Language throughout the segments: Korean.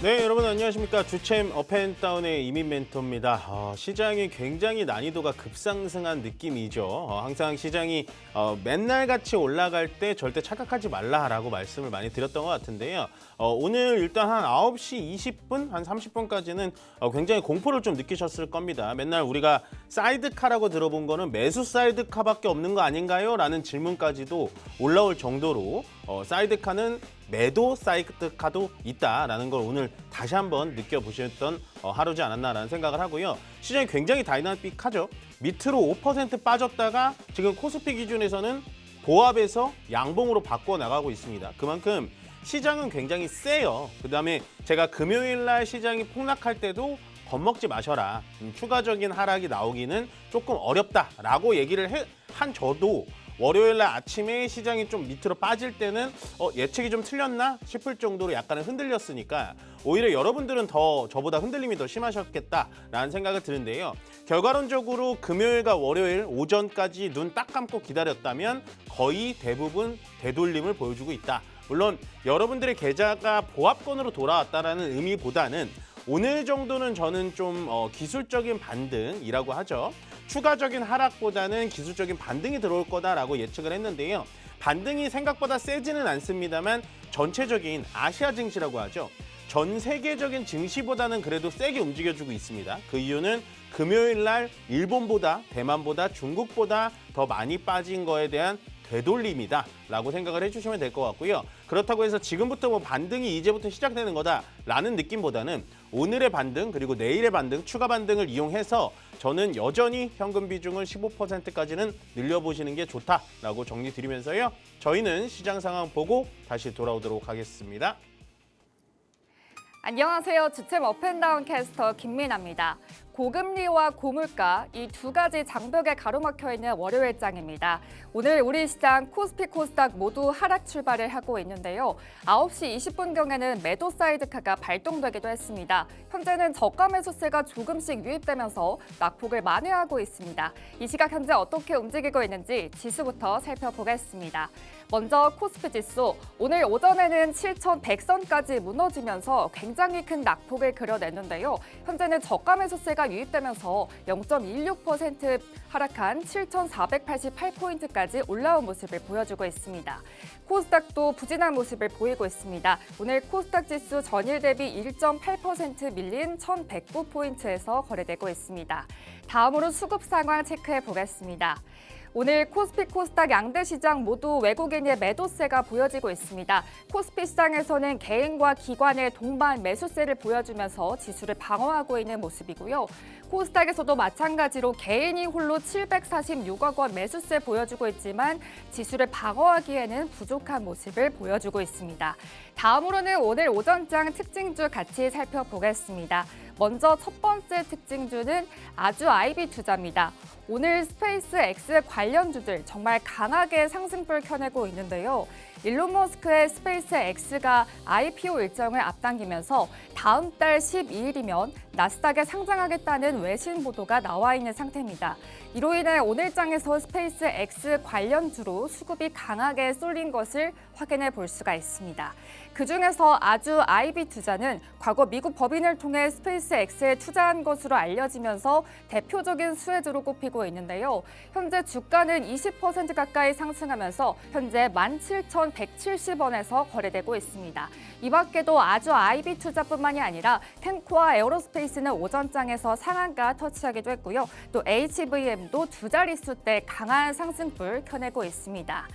네, 여러분 안녕하십니까. 주챔 업앤다운의 이민 멘토입니다. 시장이 굉장히 난이도가 급상승한 느낌이죠. 항상 시장이 맨날 같이 올라갈 때 절대 착각하지 말라라고 말씀을 많이 드렸던 것 같은데요. 오늘 일단 한 9시 20분, 한 30분까지는 굉장히 공포를 좀 느끼셨을 겁니다. 맨날 우리가 사이드카라고 들어본 거는 매수 사이드카밖에 없는 거 아닌가요? 라는 질문까지도 올라올 정도로 사이드카는 매도 사이드카도 있다라는 걸 오늘 다시 한번 느껴보셨던 하루지 않았나라는 생각을 하고요. 시장이 굉장히 다이나믹하죠. 밑으로 5% 빠졌다가 지금 코스피 기준에서는 보합에서 양봉으로 바꿔 나가고 있습니다. 그만큼 시장은 굉장히 세요. 그다음에 제가 금요일 날 시장이 폭락할 때도 겁먹지 마셔라. 추가적인 하락이 나오기는 조금 어렵다라고 얘기를 한 저도 월요일 날 아침에 시장이 좀 밑으로 빠질 때는 예측이 좀 틀렸나 싶을 정도로 약간은 흔들렸으니까 오히려 여러분들은 더 저보다 흔들림이 더 심하셨겠다라는 생각이 드는데요. 결과론적으로 금요일과 월요일 오전까지 눈 딱 감고 기다렸다면 거의 대부분 되돌림을 보여주고 있다. 물론 여러분들의 계좌가 보합권으로 돌아왔다라는 의미보다는 오늘 정도는 저는 좀 기술적인 반등이라고 하죠. 추가적인 하락보다는 기술적인 반등이 들어올 거다라고 예측을 했는데요. 반등이 생각보다 세지는 않습니다만 전체적인 아시아 증시라고 하죠. 전 세계적인 증시보다는 그래도 세게 움직여주고 있습니다. 그 이유는 금요일 날 일본보다 대만보다 중국보다 더 많이 빠진 거에 대한 되돌림이다라고 생각을 해주시면 될 것 같고요. 그렇다고 해서 지금부터 뭐 반등이 이제부터 시작되는 거다라는 느낌보다는 오늘의 반등 그리고 내일의 반등, 추가 반등을 이용해서 저는 여전히 현금 비중을 15%까지는 늘려보시는 게 좋다라고 정리 드리면서요. 저희는 시장 상황 보고 다시 돌아오도록 하겠습니다. 안녕하세요. 주챔 업앤다운 캐스터 김민아입니다. 고금리와 고물가 이 두 가지 장벽에 가로막혀 있는 월요일장입니다. 오늘 우리 시장 코스피 코스닥 모두 하락 출발을 하고 있는데요. 9시 20분경에는 매도 사이드카가 발동되기도 했습니다. 현재는 저가 매수세가 조금씩 유입되면서 낙폭을 만회하고 있습니다. 이 시각 현재 어떻게 움직이고 있는지 지수부터 살펴보겠습니다. 먼저 코스피 지수, 오늘 오전에는 7,100선까지 무너지면서 굉장히 큰 낙폭을 그려냈는데요. 현재는 저가 매수세가 유입되면서 0.16% 하락한 7,488포인트까지 올라온 모습을 보여주고 있습니다. 코스닥도 부진한 모습을 보이고 있습니다. 오늘 코스닥 지수 전일 대비 1.8% 밀린 1,109포인트에서 거래되고 있습니다. 다음으로 수급 상황 체크해 보겠습니다. 오늘 코스피 코스닥 양대 시장 모두 외국인의 매도세가 보여지고 있습니다. 코스피 시장에서는 개인과 기관의 동반 매수세를 보여주면서 지수를 방어하고 있는 모습이고요. 코스닥에서도 마찬가지로 개인이 홀로 746억 원 매수세 보여주고 있지만 지수를 방어하기에는 부족한 모습을 보여주고 있습니다. 다음으로는 오늘 오전장 특징주 같이 살펴보겠습니다. 먼저 첫 번째 특징주는 아주 IB 투자입니다. 오늘 스페이스 X 관련주들 정말 강하게 상승불 켜내고 있는데요. 일론 머스크의 스페이스 X가 IPO 일정을 앞당기면서 다음 달 12일이면 나스닥에 상장하겠다는 외신 보도가 나와 있는 상태입니다. 이로 인해 오늘장에서 스페이스 X 관련주로 수급이 강하게 쏠린 것을 확인해 볼 수가 있습니다. 그중에서 아주 IB 투자는 과거 미국 법인을 통해 스페이스 X에 투자한 것으로 알려지면서 대표적인 수혜주로 꼽히고 있는데요. 현재 주가는 20% 가까이 상승하면서 현재 17,170원에서 거래되고 있습니다. 이 밖에도 아주 IB 투자뿐만이 아니라 탱코와 에어로스페이스는 오전장에서 상한가 터치하기도 했고요. 또 HVM도 두 자릿수대 강한 상승불 켜내고 있습니다.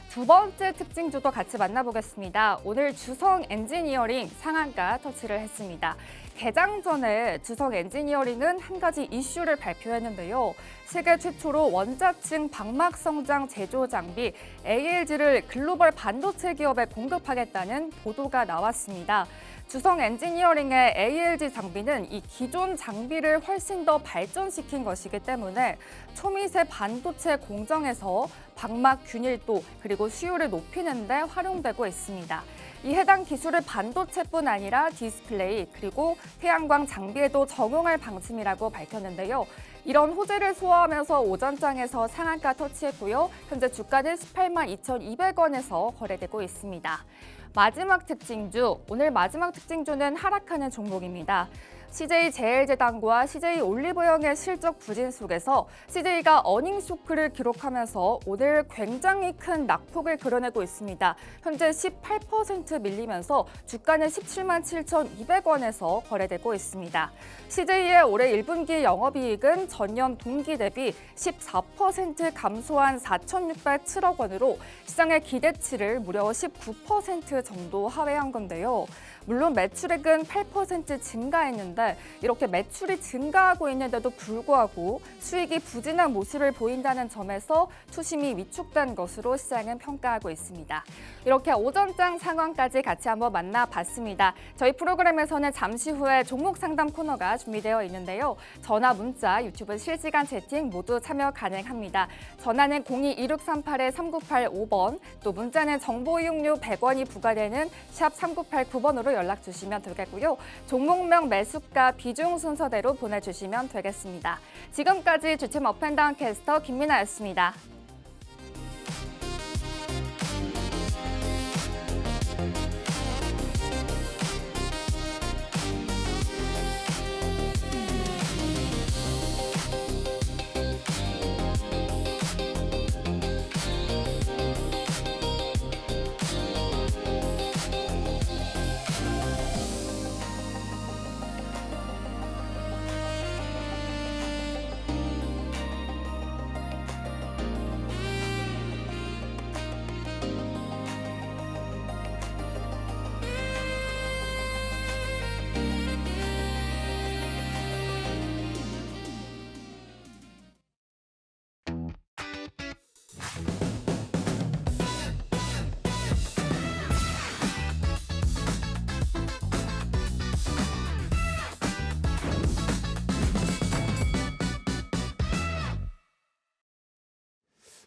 두 번째 특징주도 같이 만나보겠습니다. 오늘 주성 엔지니어링 상한가 터치를 했습니다. 개장 전에 주성 엔지니어링은 한 가지 이슈를 발표했는데요. 세계 최초로 원자층 방막 성장 제조 장비 ALG를 글로벌 반도체 기업에 공급하겠다는 보도가 나왔습니다. 주성 엔지니어링의 ALG 장비는 이 기존 장비를 훨씬 더 발전시킨 것이기 때문에 초미세 반도체 공정에서 방막 균일도 그리고 수율을 높이는 데 활용되고 있습니다. 이 해당 기술을 반도체뿐 아니라 디스플레이 그리고 태양광 장비에도 적용할 방침이라고 밝혔는데요. 이런 호재를 소화하면서 오전장에서 상한가 터치했고요. 현재 주가는 18만 2,200원에서 거래되고 있습니다. 마지막 특징주, 오늘 마지막 특징주는 하락하는 종목입니다. CJ제일제당과 CJ올리브영의 실적 부진 속에서 CJ가 어닝 쇼크를 기록하면서 오늘 굉장히 큰 낙폭을 그려내고 있습니다. 현재 18% 밀리면서 주가는 17만 7,200원에서 거래되고 있습니다. CJ의 올해 1분기 영업이익은 전년 동기 대비 14% 감소한 4,607억 원으로 시장의 기대치를 무려 19% 정도 하회한 건데요. 물론 매출액은 8% 증가했는데 이렇게 매출이 증가하고 있는데도 불구하고 수익이 부진한 모습을 보인다는 점에서 투심이 위축된 것으로 시장은 평가하고 있습니다. 이렇게 오전장 상황까지 같이 한번 만나봤습니다. 저희 프로그램에서는 잠시 후에 종목 상담 코너가 준비되어 있는데요. 전화, 문자, 유튜브 실시간 채팅 모두 참여 가능합니다. 전화는 02-2638-3985번, 또 문자는 정보 이용료 100원이 부과되는 샵 3989번으로 연락 주시면 되겠고요. 종목명, 매수가, 비중 순서대로 보내주시면 되겠습니다. 지금까지 주침 업앤다운 캐스터 김민아였습니다.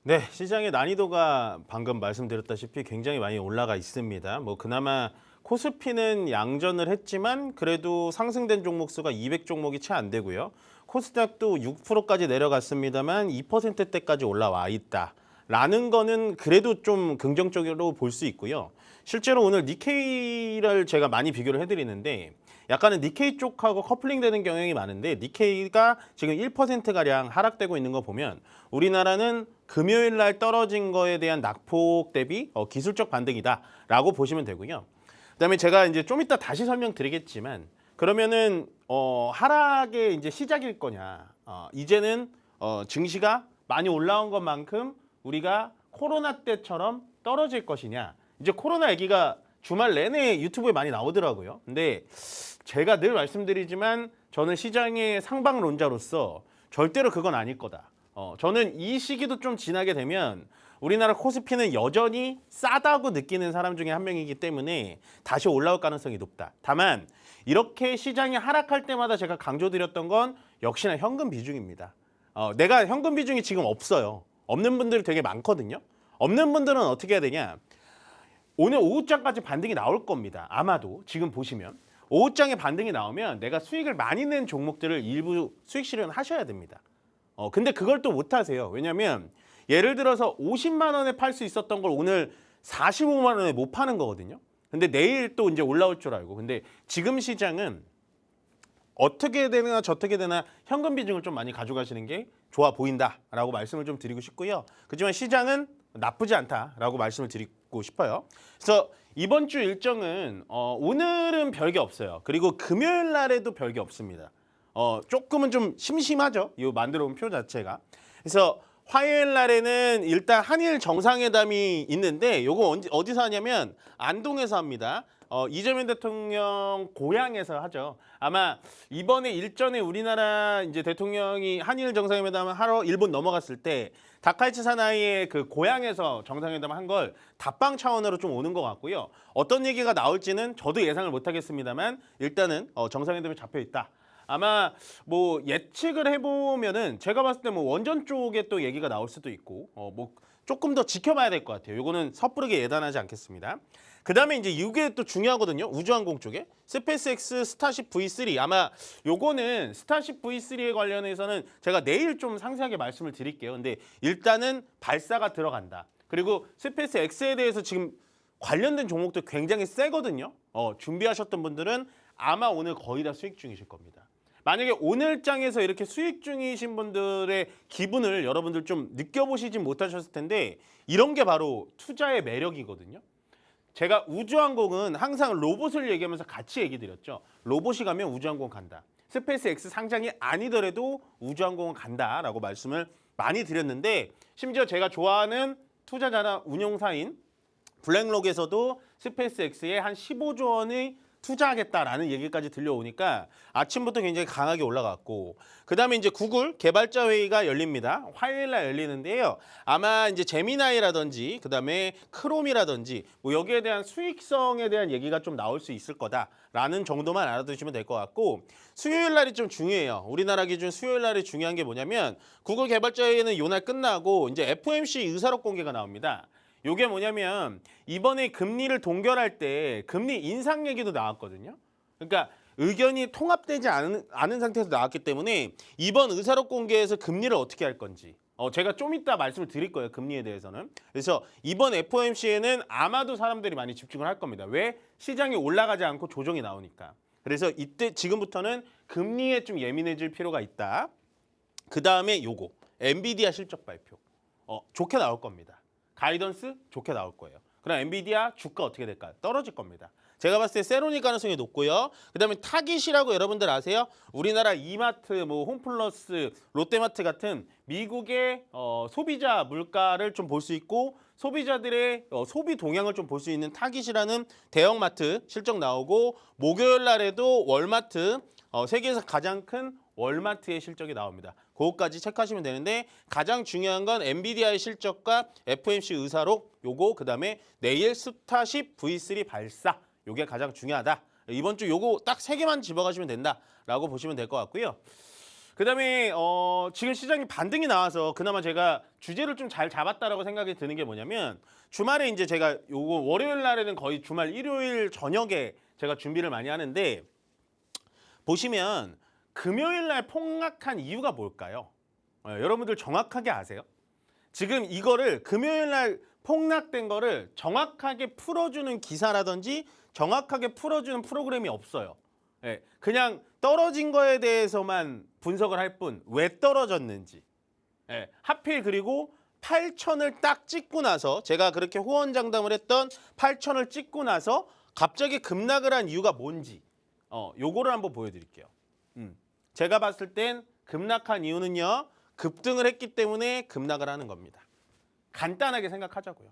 네, 시장의 난이도가 방금 말씀드렸다시피 굉장히 많이 올라가 있습니다. 뭐 그나마 코스피는 양전을 했지만 그래도 상승된 종목 수가 200종목이 채 안 되고요. 코스닥도 6%까지 내려갔습니다만 2%대까지 올라와 있다라는 거는 그래도 좀 긍정적으로 볼 수 있고요. 실제로 오늘 니케이를 제가 많이 비교를 해드리는데 약간은 니케이 쪽하고 커플링되는 경향이 많은데 니케이가 지금 1%가량 하락되고 있는 거 보면 우리나라는 금요일 날 떨어진 거에 대한 낙폭 대비 기술적 반등이다라고 보시면 되고요. 그다음에 제가 이제 좀 이따 다시 설명드리겠지만 그러면은 하락의 이제 시작일 거냐? 이제는 증시가 많이 올라온 것만큼 우리가 코로나 때처럼 떨어질 것이냐? 이제 코로나 얘기가 주말 내내 유튜브에 많이 나오더라고요. 근데 제가 늘 말씀드리지만 저는 시장의 상방론자로서 절대로 그건 아닐 거다. 저는 이 시기도 좀 지나게 되면 우리나라 코스피는 여전히 싸다고 느끼는 사람 중에 한 명이기 때문에 다시 올라올 가능성이 높다. 다만 이렇게 시장이 하락할 때마다 제가 강조드렸던 건 역시나 현금 비중입니다. 내가 현금 비중이 지금 없어요. 없는 분들이 되게 많거든요. 없는 분들은 어떻게 해야 되냐. 오늘 오후장까지 반등이 나올 겁니다. 아마도 지금 보시면. 오후장에 반등이 나오면 내가 수익을 많이 낸 종목들을 일부 수익 실현하셔야 됩니다. 근데 그걸 또 못 하세요. 왜냐면 예를 들어서 50만 원에 팔 수 있었던 걸 오늘 45만 원에 못 파는 거거든요. 근데 내일 또 이제 올라올 줄 알고. 근데 지금 시장은 어떻게 되나 저떻게 되나 현금 비중을 좀 많이 가져가시는 게 좋아 보인다라고 말씀을 좀 드리고 싶고요. 그렇지만 시장은 나쁘지 않다라고 말씀을 드리고 싶어요. 그래서 이번 주 일정은 오늘은 별게 없어요. 그리고 금요일 날에도 별게 없습니다. 조금은 좀 심심하죠. 이 만들어 온 표 자체가. 그래서 화요일 날에는 일단 한일 정상회담이 있는데 요거 어디서 하냐면 안동에서 합니다. 이재명 대통령 고향에서 하죠. 아마 이번에 일전에 우리나라 이제 대통령이 한일 정상회담을 하러 일본 넘어갔을 때 다카이치 사나이의 그 고향에서 정상회담 한 걸 답방 차원으로 좀 오는 것 같고요. 어떤 얘기가 나올지는 저도 예상을 못 하겠습니다만 일단은 정상회담이 잡혀 있다. 아마 뭐 예측을 해보면은 제가 봤을 때 뭐 원전 쪽에 또 얘기가 나올 수도 있고 뭐 조금 더 지켜봐야 될 것 같아요. 요거는 섣부르게 예단하지 않겠습니다. 그다음에 이제 이게 또 중요하거든요. 우주항공 쪽에 스페이스X 스타쉽 V3 아마 요거는 스타쉽 V3에 관련해서는 제가 내일 좀 상세하게 말씀을 드릴게요. 근데 일단은 발사가 들어간다. 그리고 스페이스X에 대해서 지금 관련된 종목도 굉장히 세거든요. 준비하셨던 분들은 아마 오늘 거의 다 수익 중이실 겁니다. 만약에 오늘 장에서 이렇게 수익 중이신 분들의 기분을 여러분들 좀 느껴보시진 못하셨을 텐데 이런 게 바로 투자의 매력이거든요. 제가 우주항공은 항상 로봇을 얘기하면서 같이 얘기 드렸죠. 로봇이 가면 우주항공 간다. 스페이스X 상장이 아니더라도 우주항공은 간다라고 말씀을 많이 드렸는데 심지어 제가 좋아하는 투자자나 운용사인 블랙록에서도 스페이스X에 한 15조 원의 투자하겠다라는 얘기까지 들려오니까 아침부터 굉장히 강하게 올라갔고 그다음에 이제 구글 개발자 회의가 열립니다. 화요일 날 열리는데요. 아마 이제 제미나이라든지 그다음에 크롬이라든지 뭐 여기에 대한 수익성에 대한 얘기가 좀 나올 수 있을 거다라는 정도만 알아두시면 될 것 같고 수요일 날이 좀 중요해요. 우리나라 기준 수요일 날이 중요한 게 뭐냐면 구글 개발자 회의는 요날 끝나고 이제 FOMC 의사록 공개가 나옵니다. 요게 뭐냐면 이번에 금리를 동결할 때 금리 인상 얘기도 나왔거든요. 그러니까 의견이 통합되지 않은 상태에서 나왔기 때문에 이번 의사록 공개에서 금리를 어떻게 할 건지 제가 좀 이따 말씀을 드릴 거예요. 금리에 대해서는. 그래서 이번 FOMC에는 아마도 사람들이 많이 집중을 할 겁니다. 왜? 시장이 올라가지 않고 조정이 나오니까. 그래서 이때 지금부터는 금리에 좀 예민해질 필요가 있다. 그다음에 요거 엔비디아 실적 발표. 좋게 나올 겁니다. 가이던스 좋게 나올 거예요. 그럼 엔비디아 주가 어떻게 될까요? 떨어질 겁니다. 제가 봤을 때 세로닉 가능성이 높고요. 그다음에 타깃이라고 여러분들 아세요? 우리나라 이마트, 뭐 홈플러스, 롯데마트 같은 미국의 소비자 물가를 좀 볼 수 있고 소비자들의 소비 동향을 좀 볼 수 있는 타깃이라는 대형마트 실적 나오고 목요일 날에도 월마트 세계에서 가장 큰 월마트의 실적이 나옵니다. 그거까지 체크하시면 되는데 가장 중요한 건 엔비디아의 실적과 FOMC 의사록 요거 그다음에 내일 스타쉽 V3 발사 요게 가장 중요하다. 이번 주 요거 딱 3개만 집어가시면 된다라고 보시면 될 것 같고요. 그다음에 지금 시장이 반등이 나와서 그나마 제가 주제를 좀 잘 잡았다라고 생각이 드는 게 뭐냐면 주말에 이제 제가 요거 월요일 날에는 거의 주말 일요일 저녁에 제가 준비를 많이 하는데 보시면 금요일 날 폭락한 이유가 뭘까요? 여러분들 정확하게 아세요? 지금 이거를 금요일 날 폭락된 거를 정확하게 풀어주는 기사라든지 정확하게 풀어주는 프로그램이 없어요. 그냥 떨어진 거에 대해서만 분석을 할 뿐 왜 떨어졌는지. 하필 그리고 8천을 딱 찍고 나서 제가 그렇게 호언장담을 했던 8천을 찍고 나서 갑자기 급락을 한 이유가 뭔지 요거를 한번 보여드릴게요. 제가 봤을 땐 급락한 이유는요. 급등을 했기 때문에 급락을 하는 겁니다. 간단하게 생각하자고요.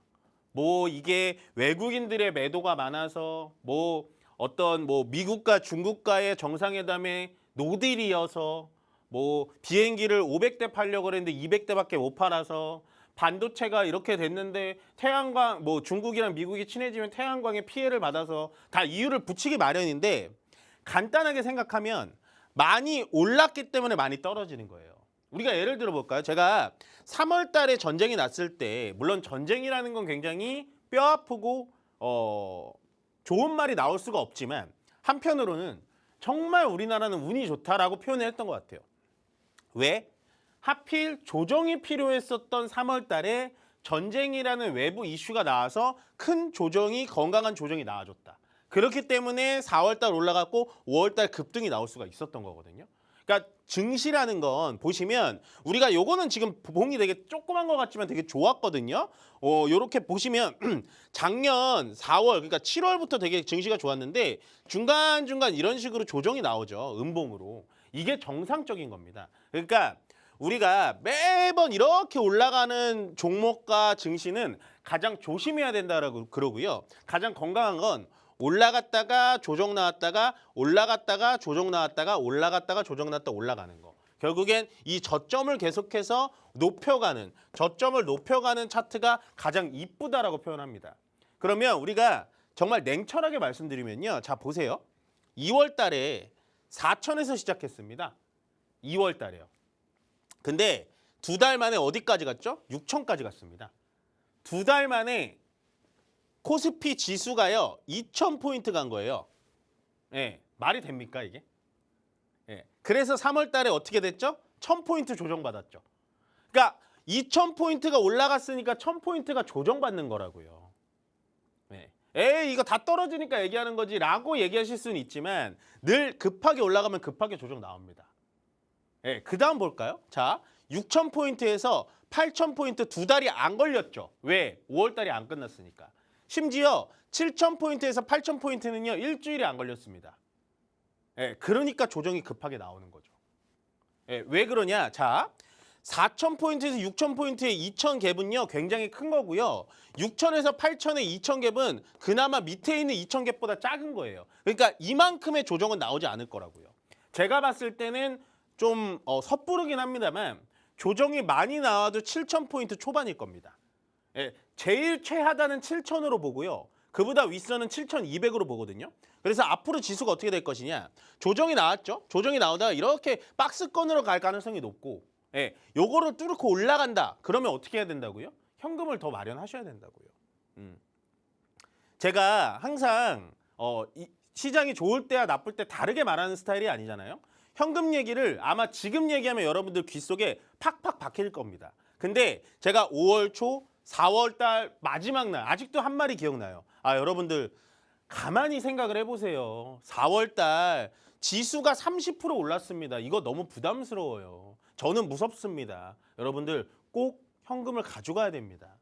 뭐 이게 외국인들의 매도가 많아서 뭐 어떤 뭐 미국과 중국과의 정상회담에 노딜이어서 뭐 비행기를 500대 팔려고 그랬는데 200대밖에 못 팔아서 반도체가 이렇게 됐는데 태양광 뭐 중국이랑 미국이 친해지면 태양광에 피해를 받아서 다 이유를 붙이기 마련인데 간단하게 생각하면 많이 올랐기 때문에 많이 떨어지는 거예요. 우리가 예를 들어 볼까요? 제가 3월 달에 전쟁이 났을 때 물론 전쟁이라는 건 굉장히 뼈아프고 좋은 말이 나올 수가 없지만 한편으로는 정말 우리나라는 운이 좋다라고 표현을 했던 것 같아요. 왜? 하필 조정이 필요했었던 3월 달에 전쟁이라는 외부 이슈가 나와서 큰 조정이 건강한 조정이 나와줬다. 그렇기 때문에 4월 달 올라갔고 5월 달 급등이 나올 수가 있었던 거거든요. 그러니까 증시라는 건 보시면 우리가 요거는 지금 봉이 되게 조그만 것 같지만 되게 좋았거든요. 요렇게 보시면 작년 4월 그러니까 7월부터 되게 증시가 좋았는데 중간중간 이런 식으로 조정이 나오죠. 음봉으로. 이게 정상적인 겁니다. 그러니까 우리가 매번 이렇게 올라가는 종목과 증시는 가장 조심해야 된다라고 그러고요. 가장 건강한 건 올라갔다가 조정 나왔다가 올라갔다가 조정 나왔다가 올라갔다가 조정 나왔다 올라가는 거. 결국엔 이 저점을 계속해서 높여가는 저점을 높여가는 차트가 가장 이쁘다라고 표현합니다. 그러면 우리가 정말 냉철하게 말씀드리면요. 자 보세요. 2월 달에 4천에서 시작했습니다. 2월 달에요. 근데 2달 만에 어디까지 갔죠? 6천까지 갔습니다. 2달 만에 코스피 지수가요 2,000포인트 간 거예요. 예, 말이 됩니까 이게? 예, 그래서 3월 달에 어떻게 됐죠? 1,000포인트 조정받았죠. 그러니까 2,000포인트가 올라갔으니까 1,000포인트가 조정받는 거라고요. 예. 에이 이거 다 떨어지니까 얘기하는 거지 라고 얘기하실 수는 있지만 늘 급하게 올라가면 급하게 조정 나옵니다. 예, 그 다음 볼까요? 자, 6,000포인트에서 8,000포인트 2달이 안 걸렸죠. 왜? 5월 달이 안 끝났으니까. 심지어 7,000포인트에서 8,000포인트는요. 일주일이 안 걸렸습니다. 예, 그러니까 조정이 급하게 나오는 거죠. 예, 왜 그러냐? 자, 4,000포인트에서 6,000포인트의 2,000갭은요. 굉장히 큰 거고요. 6,000에서 8,000의 2,000갭은 그나마 밑에 있는 2,000갭보다 작은 거예요. 그러니까 이만큼의 조정은 나오지 않을 거라고요. 제가 봤을 때는 좀 섣부르긴 합니다만 조정이 많이 나와도 7,000포인트 초반일 겁니다. 예, 제일 최하단은 7,000으로 보고요. 그보다 윗선은 7,200으로 보거든요. 그래서 앞으로 지수가 어떻게 될 것이냐. 조정이 나왔죠. 조정이 나오다가 이렇게 박스권으로 갈 가능성이 높고 예, 요거를 뚫고 올라간다. 그러면 어떻게 해야 된다고요? 현금을 더 마련하셔야 된다고요. 제가 항상 시장이 좋을 때와 나쁠 때 다르게 말하는 스타일이 아니잖아요. 현금 얘기를 아마 지금 얘기하면 여러분들 귀 속에 팍팍 박힐 겁니다. 근데 제가 5월 초, 4월 달 마지막 날 아직도 한 말이 기억나요. 아, 여러분들 가만히 생각을 해보세요. 4월 달 지수가 30% 올랐습니다. 이거 너무 부담스러워요. 저는 무섭습니다. 여러분들 꼭 현금을 가져가야 됩니다.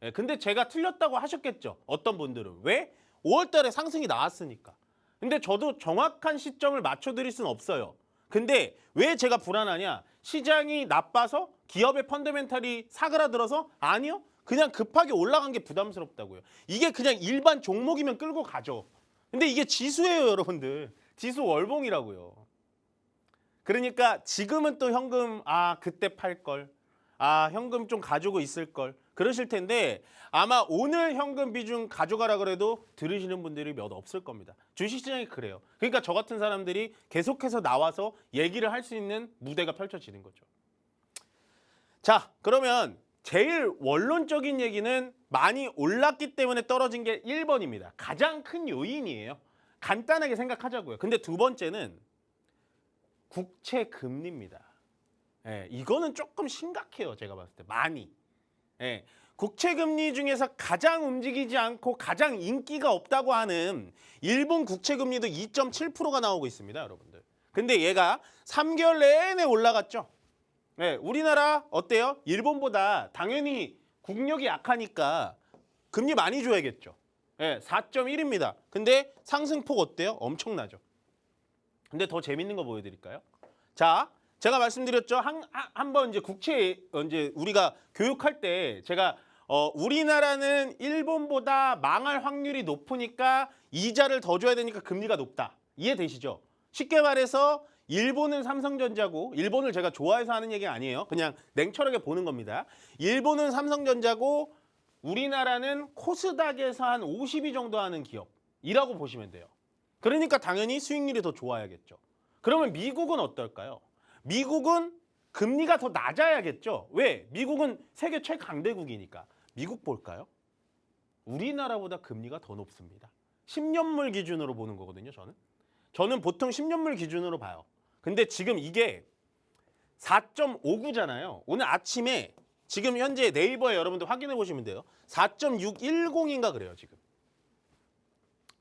예, 근데 제가 틀렸다고 하셨겠죠. 어떤 분들은. 왜? 5월 달에 상승이 나왔으니까. 근데 저도 정확한 시점을 맞춰드릴 수는 없어요. 근데 왜 제가 불안하냐? 시장이 나빠서 기업의 펀더멘탈이 사그라들어서? 아니요. 그냥 급하게 올라간 게 부담스럽다고요. 이게 그냥 일반 종목이면 끌고 가죠. 근데 이게 지수예요, 여러분들. 지수 월봉이라고요. 그러니까 지금은 또 현금 그때 팔 걸. 현금 좀 가지고 있을 걸. 그러실 텐데 아마 오늘 현금 비중 가져가라 그래도 들으시는 분들이 몇 없을 겁니다. 주식시장이 그래요. 그러니까 저 같은 사람들이 계속해서 나와서 얘기를 할 수 있는 무대가 펼쳐지는 거죠. 자, 그러면 제일 원론적인 얘기는 많이 올랐기 때문에 떨어진 게 1번입니다. 가장 큰 요인이에요. 간단하게 생각하자고요. 근데 두 번째는 국채 금리입니다. 예, 이거는 조금 심각해요. 제가 봤을 때 많이. 예, 국채 금리 중에서 가장 움직이지 않고 가장 인기가 없다고 하는 일본 국채 금리도 2.7%가 나오고 있습니다, 여러분들. 근데 얘가 3개월 내내 올라갔죠. 예, 우리나라 어때요? 일본보다 당연히 국력이 약하니까 금리 많이 줘야겠죠. 예, 4.1입니다. 근데 상승폭 어때요? 엄청나죠. 근데 더 재밌는 거 보여드릴까요? 자, 제가 말씀드렸죠. 한번 이제 국채 이제 우리가 교육할 때 제가 우리나라는 일본보다 망할 확률이 높으니까 이자를 더 줘야 되니까 금리가 높다. 이해되시죠? 쉽게 말해서 일본은 삼성전자고, 일본을 제가 좋아해서 하는 얘기 아니에요. 그냥 냉철하게 보는 겁니다. 일본은 삼성전자고 우리나라는 코스닥에서 한 50위 정도 하는 기업이라고 보시면 돼요. 그러니까 당연히 수익률이 더 좋아야겠죠. 그러면 미국은 어떨까요? 미국은 금리가 더 낮아야겠죠. 왜? 미국은 세계 최강대국이니까. 미국 볼까요? 우리나라보다 금리가 더 높습니다. 10년물 기준으로 보는 거거든요, 저는 보통 10년물 기준으로 봐요. 근데 지금 이게 4.59잖아요. 오늘 아침에 지금 현재 네이버에 여러분들 확인해 보시면 돼요. 4.610인가 그래요, 지금.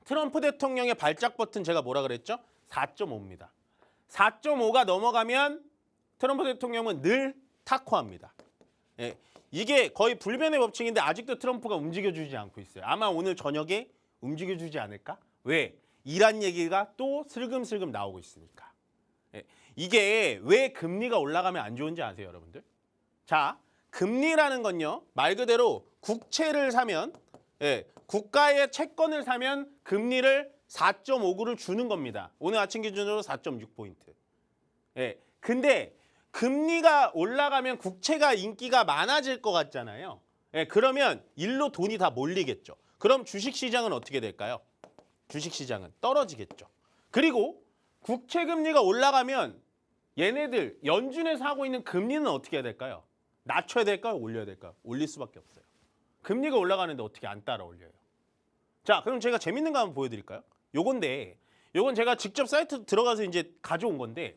트럼프 대통령의 발작 버튼 제가 뭐라 그랬죠? 4.5입니다. 4.5가 넘어가면 트럼프 대통령은 늘 탁호합니다. 예, 이게 거의 불변의 법칙인데 아직도 트럼프가 움직여주지 않고 있어요. 아마 오늘 저녁에 움직여주지 않을까? 왜? 이란 얘기가 또 슬금슬금 나오고 있으니까. 예, 이게 왜 금리가 올라가면 안 좋은지 아세요, 여러분들? 자, 금리라는 건요. 말 그대로 국채를 사면 국가의 채권을 사면 금리를 4.59를 주는 겁니다. 오늘 아침 기준으로 4.6포인트. 예, 근데 금리가 올라가면 국채가 인기가 많아질 것 같잖아요. 예, 그러면 일로 돈이 다 몰리겠죠. 그럼 주식시장은 어떻게 될까요? 주식시장은 떨어지겠죠. 그리고 국채 금리가 올라가면 얘네들 연준에서 하고 있는 금리는 어떻게 해야 될까요? 낮춰야 될까요? 올려야 될까요? 올릴 수밖에 없어요. 금리가 올라가는데 어떻게 안 따라 올려요? 자, 그럼 제가 재밌는 거 한번 보여드릴까요? 요건 제가 직접 사이트 들어가서 이제 가져온 건데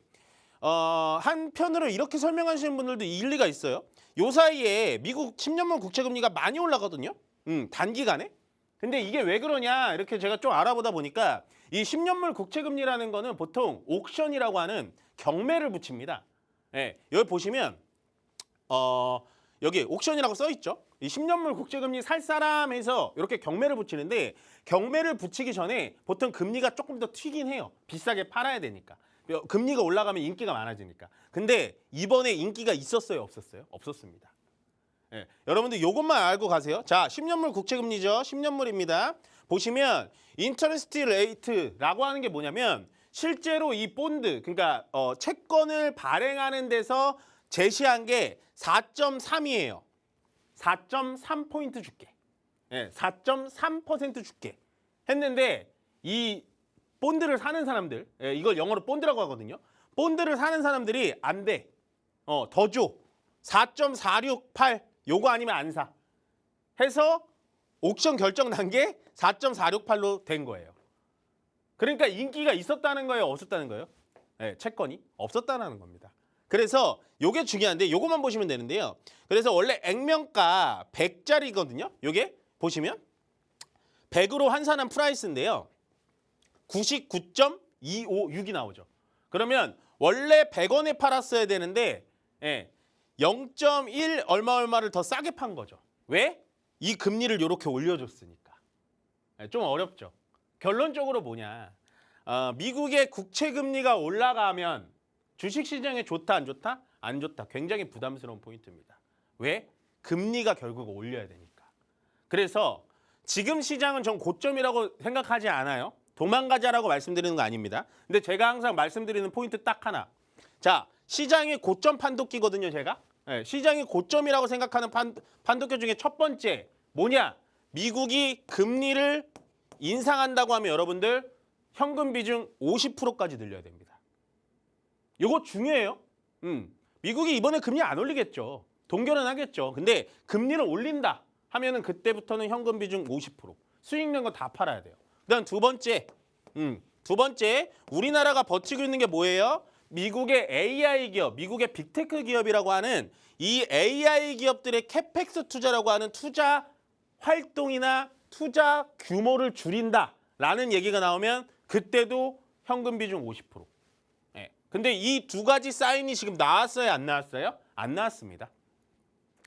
한편으로 이렇게 설명하시는 분들도 일리가 있어요. 요 사이에 미국 10년물 국채 금리가 많이 올라가거든요. 단기간에. 근데 이게 왜 그러냐 이렇게 제가 좀 알아보다 보니까 이 10년물 국채 금리라는 거는 보통 옥션이라고 하는 경매를 붙입니다. 예, 여기 보시면 여기 옥션이라고 써 있죠. 이 10년물 국채 금리 살 사람에서 이렇게 경매를 붙이는데 경매를 붙이기 전에 보통 금리가 조금 더 튀긴 해요. 비싸게 팔아야 되니까. 금리가 올라가면 인기가 많아지니까. 근데 이번에 인기가 있었어요, 없었어요? 없었습니다. 예, 여러분들 이것만 알고 가세요. 자, 10년물 국채 금리죠. 10년물입니다. 보시면 인터레스트 레이트라고 하는 게 뭐냐면 실제로 이 본드, 그러니까 채권을 발행하는 데서 제시한 게 4.3이에요. 4.3포인트 줄게. 예, 4.3% 줄게. 했는데 이 본드를 사는 사람들, 예, 이걸 영어로 본드라고 하거든요. 본드를 사는 사람들이 안 돼. 더 줘. 4.468 요거 아니면 안 사. 해서 옥션 결정 난 게 4.468로 된 거예요. 그러니까 인기가 있었다는 거예요, 없었다는 거예요? 네, 채권이 없었다는 겁니다. 그래서 요게 중요한데 요거만 보시면 되는데요. 그래서 원래 액면가 100짜리거든요. 요게 보시면 100으로 환산한 프라이스인데요. 99.256이 나오죠. 그러면 원래 100원에 팔았어야 되는데 0.1 얼마를 더 싸게 판 거죠. 왜? 이 금리를 이렇게 올려줬으니까. 좀 어렵죠. 결론적으로 뭐냐. 미국의 국채 금리가 올라가면 주식시장에 좋다 안 좋다? 안 좋다. 굉장히 부담스러운 포인트입니다. 왜? 금리가 결국 올려야 되니까. 그래서 지금 시장은 전 고점이라고 생각하지 않아요. 도망가자라고 말씀드리는 거 아닙니다. 근데 제가 항상 말씀드리는 포인트 딱 하나. 자, 시장이 고점 판도기거든요, 제가. 네, 시장이 고점이라고 생각하는 판도기 중에 첫 번째 뭐냐? 미국이 금리를 인상한다고 하면 여러분들 현금 비중 50%까지 늘려야 됩니다. 이거 중요해요. 미국이 이번에 금리 안 올리겠죠. 동결은 하겠죠. 근데 금리를 올린다 하면은 그때부터는 현금 비중 50%. 수익 낸 거 다 팔아야 돼요. 그다음 두 번째, 우리나라가 버티고 있는 게 뭐예요? 미국의 AI 기업, 미국의 빅테크 기업이라고 하는 이 AI 기업들의 캐펙스 투자라고 하는 투자 활동이나 투자 규모를 줄인다라는 얘기가 나오면 그때도 현금 비중 50%. 예. 근데 이 두 가지 사인이 지금 나왔어요, 안 나왔어요? 안 나왔습니다.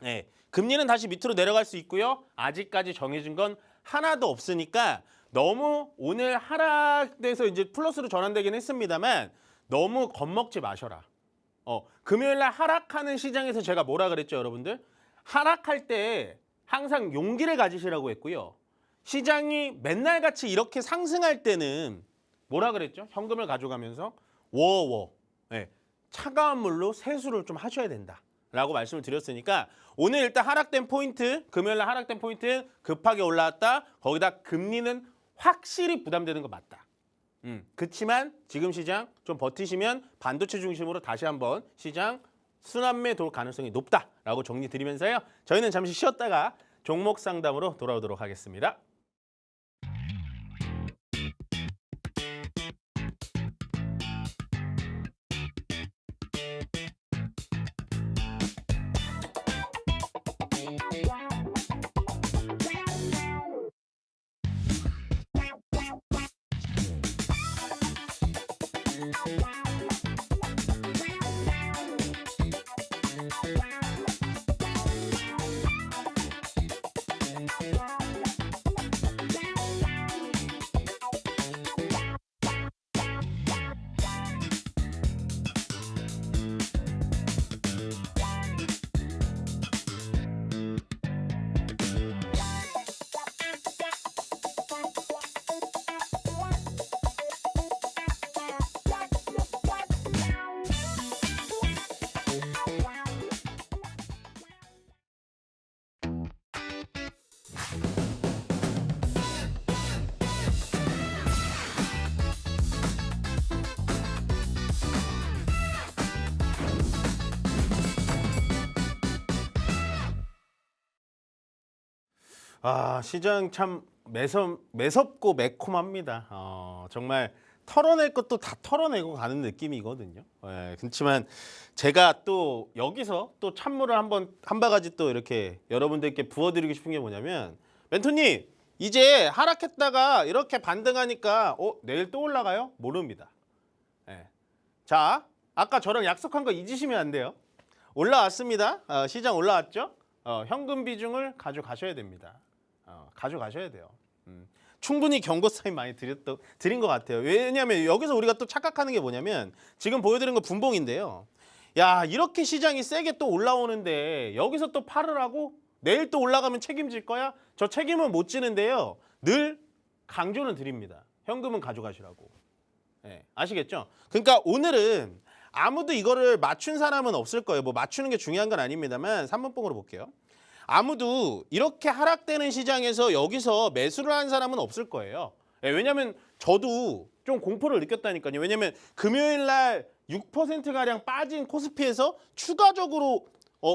예. 금리는 다시 밑으로 내려갈 수 있고요. 아직까지 정해진 건 하나도 없으니까 너무 오늘 하락돼서 이제 플러스로 전환되긴 했습니다만 너무 겁먹지 마셔라. 금요일 날 하락하는 시장에서 제가 뭐라 그랬죠, 여러분들? 하락할 때 항상 용기를 가지시라고 했고요. 시장이 맨날 같이 이렇게 상승할 때는 뭐라 그랬죠? 현금을 가져가면서 네, 차가운 물로 세수를 좀 하셔야 된다라고 말씀을 드렸으니까 오늘 일단 하락된 포인트, 금요일 날 하락된 포인트 급하게 올라왔다. 거기다 금리는 확실히 부담되는 거 맞다. 그렇지만 지금 시장 좀 버티시면 반도체 중심으로 다시 한번 시장 순환매 돌 가능성이 높다라고 정리 드리면서요. 저희는 잠시 쉬었다가 종목 상담으로 돌아오도록 하겠습니다. 시장 참 매섭고 매콤합니다. 정말 털어낼 것도 다 털어내고 가는 느낌이거든요. 예, 그렇지만 제가 또 여기서 또 찬물을 한 바가지 또 이렇게 여러분들께 부어드리고 싶은 게 뭐냐면, 멘토님 이제 하락했다가 이렇게 반등하니까 내일 또 올라가요? 모릅니다. 예. 자, 아까 저랑 약속한 거 잊으시면 안 돼요. 올라왔습니다. 시장 올라왔죠? 현금 비중을 가져가셔야 됩니다. 가져가셔야 돼요. 충분히 경고 사인 많이 드린 것 같아요. 왜냐하면 여기서 우리가 또 착각하는 게 뭐냐면, 지금 보여드린 거 분봉인데요. 야, 이렇게 시장이 세게 또 올라오는데 여기서 또 팔을 하고 내일 또 올라가면 책임질 거야? 저 책임은 못 지는데요. 늘 강조는 드립니다. 현금은 가져가시라고. 네, 아시겠죠? 그러니까 오늘은 아무도 이거를 맞춘 사람은 없을 거예요. 뭐 맞추는 게 중요한 건 아닙니다만 3번봉으로 볼게요. 아무도 이렇게 하락되는 시장에서 여기서 매수를 한 사람은 없을 거예요. 예, 왜냐하면 저도 좀 공포를 느꼈다니까요. 왜냐하면 금요일 날 6%가량 빠진 코스피에서 추가적으로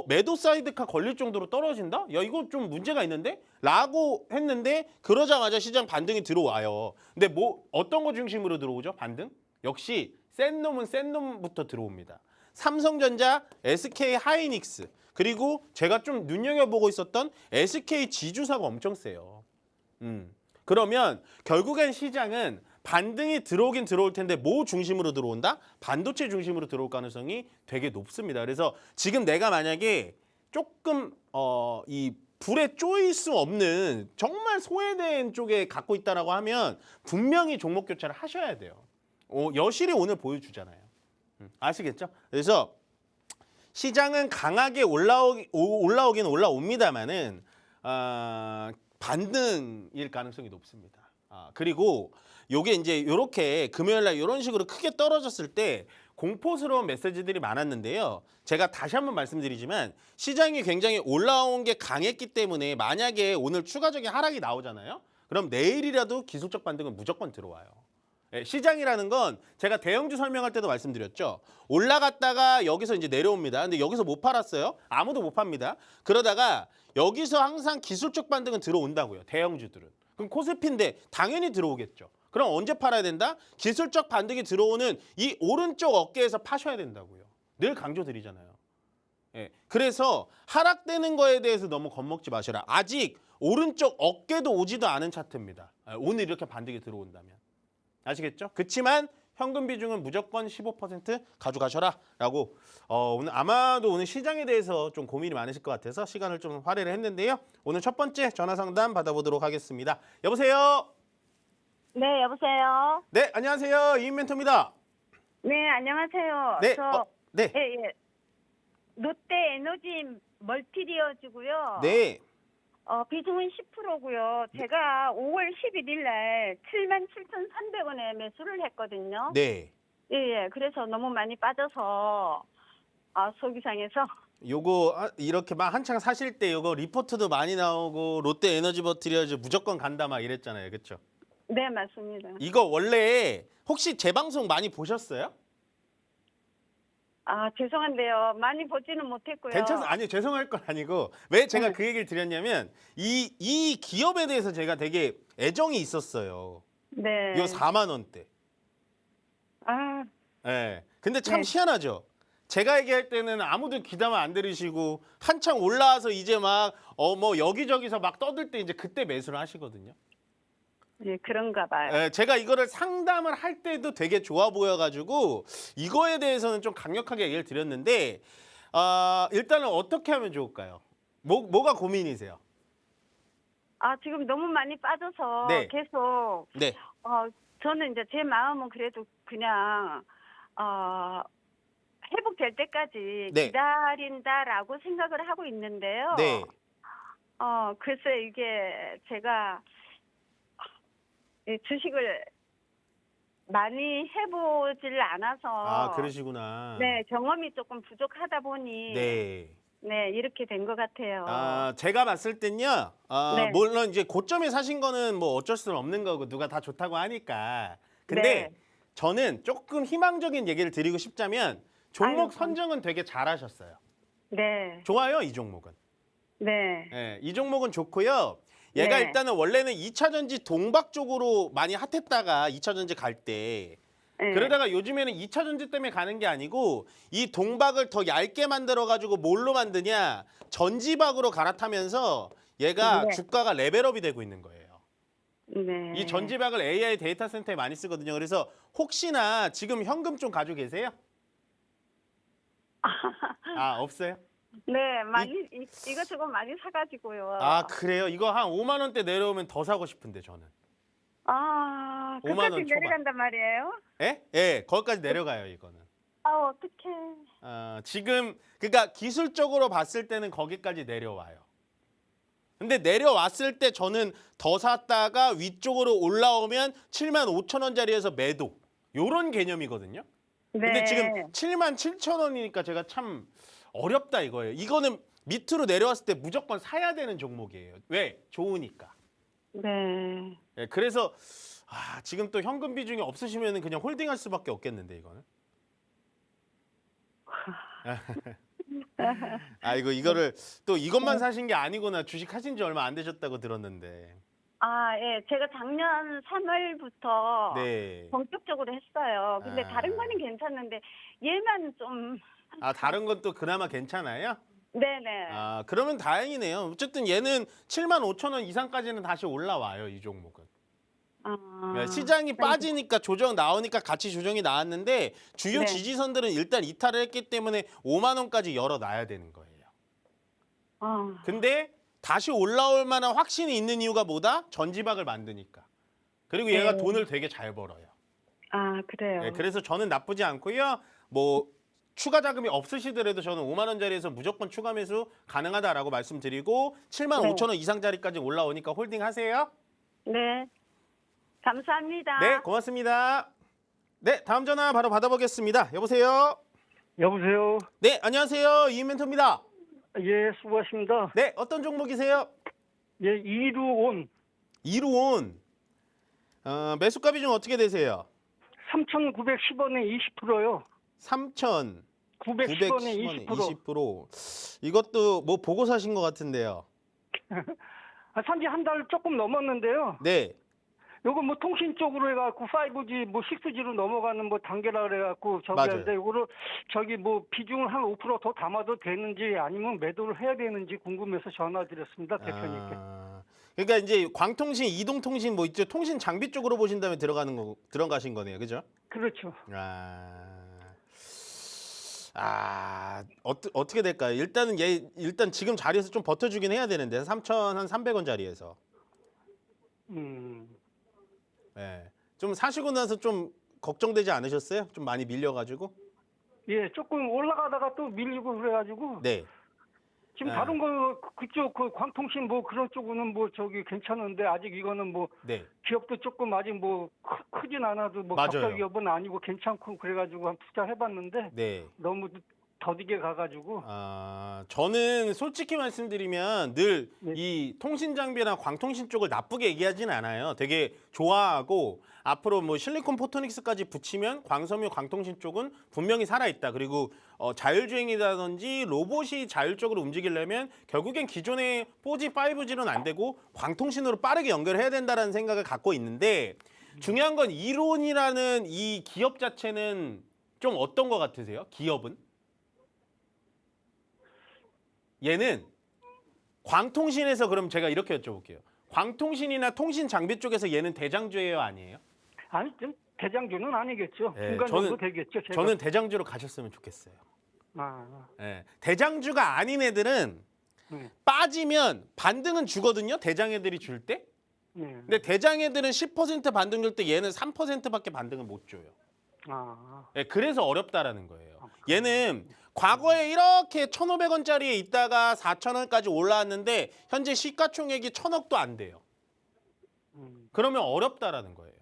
매도 사이드카 걸릴 정도로 떨어진다? 야, 이거 좀 문제가 있는데? 라고 했는데 그러자마자 시장 반등이 들어와요. 근데 뭐 어떤 거 중심으로 들어오죠? 반등? 역시 센 놈은 센 놈부터 들어옵니다. 삼성전자, SK 하이닉스, 그리고 제가 좀 눈여겨보고 있었던 SK 지주사가 엄청 세요. 그러면 결국엔 시장은 반등이 들어오긴 들어올 텐데 뭐 중심으로 들어온다? 반도체 중심으로 들어올 가능성이 되게 높습니다. 그래서 지금 내가 만약에 조금 이 불에 쪼일 수 없는 정말 소외된 쪽에 갖고 있다라고 하면 분명히 종목 교체를 하셔야 돼요. 여실히 오늘 보여주잖아요. 아시겠죠? 그래서 시장은 강하게 올라오긴 올라옵니다만은 반등일 가능성이 높습니다. 그리고 요게 이제 이렇게 금요일 날 이런 식으로 크게 떨어졌을 때 공포스러운 메시지들이 많았는데요. 제가 다시 한번 말씀드리지만 시장이 굉장히 올라온 게 강했기 때문에 만약에 오늘 추가적인 하락이 나오잖아요. 그럼 내일이라도 기술적 반등은 무조건 들어와요. 시장이라는 건 제가 대형주 설명할 때도 말씀드렸죠. 올라갔다가 여기서 이제 내려옵니다. 근데 여기서 못 팔았어요. 아무도 못 팝니다. 그러다가 여기서 항상 기술적 반등은 들어온다고요. 대형주들은. 그럼 코스피인데 당연히 들어오겠죠. 그럼 언제 팔아야 된다? 기술적 반등이 들어오는 이 오른쪽 어깨에서 파셔야 된다고요. 늘 강조드리잖아요. 그래서 하락되는 거에 대해서 너무 겁먹지 마셔라. 아직 오른쪽 어깨도 오지도 않은 차트입니다. 오늘 이렇게 반등이 들어온다면. 아시겠죠? 그치만 현금 비중은 무조건 15% 가져가셔라라고 오늘 아마도 오늘 시장에 대해서 좀 고민이 많으실 것 같아서 시간을 좀 할애를 했는데요. 오늘 첫 번째 전화 상담 받아보도록 하겠습니다. 여보세요? 네, 여보세요? 네, 안녕하세요. 이인 멘토입니다. 네, 안녕하세요. 네, 네. 예. 롯데 에너지 멀티리어즈고요. 네. 비중은 10%고요. 제가 5월 11일 날 77,300원에 매수를 했거든요. 네. 예. 그래서 너무 많이 빠져서 소기상에서 요거 이렇게 막 한창 사실 때 요거 리포트도 많이 나오고 롯데 에너지 버티리어즈 무조건 간다 막 이랬잖아요. 그렇죠? 네, 맞습니다. 이거 원래 혹시 제 방송 많이 보셨어요? 죄송한데요. 많이 보지는 못했고요. 괜찮아요. 아니요. 죄송할 건 아니고 왜 제가 네. 그 얘기를 드렸냐면 이 기업에 대해서 제가 되게 애정이 있었어요. 네. 이거 4만 원대. 예. 근데 참 네. 희한하죠. 제가 얘기할 때는 아무도 귀담아 안 들으시고 한창 올라와서 이제 막 뭐 여기저기서 막 떠들 때 이제 그때 매수를 하시거든요. 예, 그런가 봐요. 예, 제가 이거를 상담을 할 때도 되게 좋아 보여가지고 이거에 대해서는 좀 강력하게 얘기를 드렸는데 일단은 어떻게 하면 좋을까요? 뭐가 고민이세요? 지금 너무 많이 빠져서 네. 계속 네. 저는 이제 제 마음은 그래도 그냥 회복될 때까지 네. 기다린다라고 생각을 하고 있는데요. 네. 글쎄 이게 제가 이 주식을 많이 해보질 않아서 그러시구나. 네, 경험이 조금 부족하다 보니 네. 네, 이렇게 된 것 같아요. 제가 봤을 땐요. 네. 물론 이제 고점에 사신 거는 뭐 어쩔 수는 없는 거고 누가 다 좋다고 하니까. 근데 네. 저는 조금 희망적인 얘기를 드리고 싶자면 종목 아유, 선정은 되게 잘하셨어요. 네, 좋아요, 이 종목은. 네, 예, 이 종목은 좋고요. 얘가 네. 일단은 원래는 2차 전지 동박 쪽으로 많이 핫했다가 2차 전지 갈 때 네. 그러다가 요즘에는 2차 전지 때문에 가는 게 아니고 이 동박을 더 얇게 만들어 가지고 뭘로 만드냐? 전지박으로 갈아타면서 얘가 네. 주가가 레벨업이 되고 있는 거예요. 네. 이 전지박을 AI 데이터 센터에 많이 쓰거든요. 그래서 혹시나 지금 현금 좀 가지고 계세요? 아, 없어요? 네, 많이 이것저것 많이 사가지고요. 아, 그래요? 이거 한 5만 원대 내려오면 더 사고 싶은데 저는. 5만 끝까지 원 초반. 내려간단 말이에요? 예? 예, 거기까지 내려가요, 이거는. 어떡해. 지금 그러니까 기술적으로 봤을 때는 거기까지 내려와요. 근데 내려왔을 때 저는 더 샀다가 위쪽으로 올라오면 7만 5천 원짜리에서 매도. 요런 개념이거든요. 근데 네. 지금 7만 7천 원이니까 제가 참 어렵다 이거예요. 이거는 밑으로 내려왔을 때 무조건 사야 되는 종목이에요. 왜? 좋으니까. 네. 예, 그래서 지금 또 현금 비중이 없으시면 그냥 홀딩할 수밖에 없겠는데 이거는. 이거를 또 이것만 사신 게 아니구나. 주식 하신 지 얼마 안 되셨다고 들었는데. 예. 제가 작년 3월부터 네. 본격적으로 했어요. 근데 아. 다른 거는 괜찮은데 얘만 좀 다른 건 또 그나마 괜찮아요? 네네. 그러면 다행이네요. 어쨌든 얘는 7만 5천 원 이상까지는 다시 올라와요, 이 종목은. 시장이 빠지니까 조정 나오니까 같이 조정이 나왔는데 주요 네. 지지선들은 일단 이탈을 했기 때문에 5만 원까지 열어놔야 되는 거예요. 근데 다시 올라올 만한 확신이 있는 이유가 뭐다? 전지박을 만드니까. 그리고 얘가 네. 돈을 되게 잘 벌어요. 그래요. 네, 그래서 저는 나쁘지 않고요. 뭐 추가 자금이 없으시더라도 저는 5만 원짜리에서 무조건 추가 매수 가능하다라고 말씀드리고 7만 네. 5천 원 이상짜리까지 올라오니까 홀딩하세요. 네. 감사합니다. 네, 고맙습니다. 네, 다음 전화 바로 받아보겠습니다. 여보세요. 여보세요. 네, 안녕하세요. 이멘토입니다. 예, 수고하십니다. 네, 어떤 종목이세요? 예, 이루온 이루온. 매수가 비중 어떻게 되세요? 3,910원에 20%요. 3,910원에 910원에 20%. 20%. 이것도 뭐 보고 사신 것 같은데요. 산지 한 달 조금 넘었는데요. 네. 요거 뭐 통신 쪽으로 해갖고 5G 뭐 6G로 넘어가는 뭐 단계라 그래갖고 맞아요. 하는데 요거를 뭐 비중을 한 5% 더 담아도 되는지 아니면 매도를 해야 되는지 궁금해서 전화드렸습니다, 대표님께. 그러니까 이제 광통신, 이동통신 뭐 있죠. 통신 장비 쪽으로 보신 다음에 들어가신 거네요. 그죠? 그렇죠. 어떻게 될까요? 일단 지금 자리에서 좀 버텨주긴 해야 되는데 3,300원 자리에서. 네. 좀 사시고 나서 좀 걱정되지 않으셨어요? 좀 많이 밀려가지고? 예, 조금 올라가다가 또 밀리고 그래가지고. 네. 지금 다른 거 그쪽 그 광통신 뭐 그런 쪽은 뭐 저기 괜찮은데 아직 이거는 뭐 네. 기업도 조금 아직 뭐 크진 않아도 뭐 맞아요. 격자 기업은 아니고 괜찮고 그래가지고 한 투자해봤는데 네. 너무 더디게 가가지고. 저는 솔직히 말씀드리면 늘 네. 이 통신 장비나 광통신 쪽을 나쁘게 얘기하지는 않아요. 되게 좋아하고 앞으로 뭐 실리콘 포토닉스까지 붙이면 광섬유 광통신 쪽은 분명히 살아있다. 그리고 자율주행이라든지 로봇이 자율적으로 움직이려면 결국엔 기존의 4G, 5G는 안 되고 광통신으로 빠르게 연결해야 된다는 생각을 갖고 있는데 중요한 건 이론이라는 이 기업 자체는 좀 어떤 것 같으세요? 기업은? 얘는 광통신에서 그럼 제가 이렇게 여쭤볼게요. 광통신이나 통신 장비 쪽에서 얘는 대장주예요, 아니에요? 아니 좀 대장주는 아니겠죠. 네, 중간 정도 되겠죠. 제가. 저는 대장주로 가셨으면 좋겠어요. 네, 대장주가 아닌 애들은 빠지면 반등은 주거든요. 대장 애들이 줄 때. 근데 대장 애들은 10% 반등 줄 때 얘는 3%밖에 반등을 못 줘요. 네, 그래서 어렵다라는 거예요. 얘는 과거에 이렇게 1,500원짜리에 있다가 4,000원까지 올라왔는데 현재 시가총액이 1,000억도 안 돼요. 그러면 어렵다라는 거예요.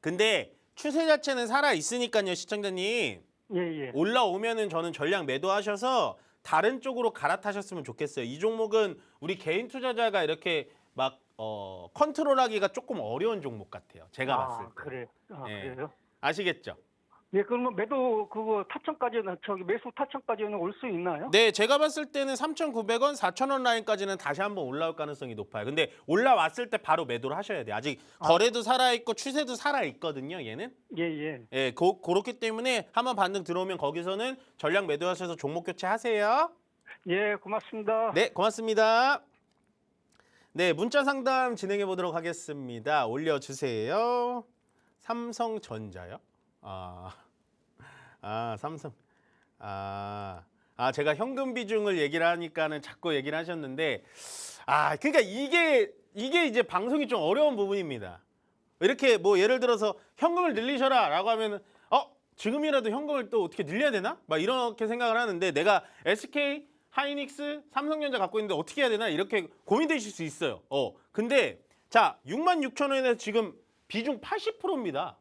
근데 추세 자체는 살아 있으니까요, 시청자님. 예. 올라오면은 저는 전량 매도하셔서 다른 쪽으로 갈아타셨으면 좋겠어요. 이 종목은 우리 개인 투자자가 이렇게 막 컨트롤하기가 조금 어려운 종목 같아요. 제가 봤을 때. 그래. 예. 그래요? 아시겠죠? 네, 그러면 매도 그거 타점까지는 매수 타점까지는 올 수 있나요? 네, 제가 봤을 때는 3,900원, 4,000원 라인까지는 다시 한번 올라올 가능성이 높아요. 근데 올라왔을 때 바로 매도를 하셔야 돼요. 아직 거래도 살아있고 추세도 살아있거든요, 얘는. 예, 예. 예, 그렇기 때문에 한번 반등 들어오면 거기서는 전량 매도하셔서 종목 교체하세요. 예, 고맙습니다. 네, 고맙습니다. 네, 문자 상담 진행해 보도록 하겠습니다. 올려주세요. 삼성전자요? 삼성. 제가 현금 비중을 얘기를 하니까는 자꾸 얘기를 하셨는데, 그러니까 이게 이제 방송이 좀 어려운 부분입니다. 이렇게 뭐 예를 들어서 현금을 늘리셔라라고 하면은 지금이라도 현금을 또 어떻게 늘려야 되나? 막 이렇게 생각을 하는데 내가 SK 하이닉스, 삼성전자 갖고 있는데 어떻게 해야 되나 이렇게 고민되실 수 있어요. 근데 자 66,000원에서 지금 비중 80%입니다.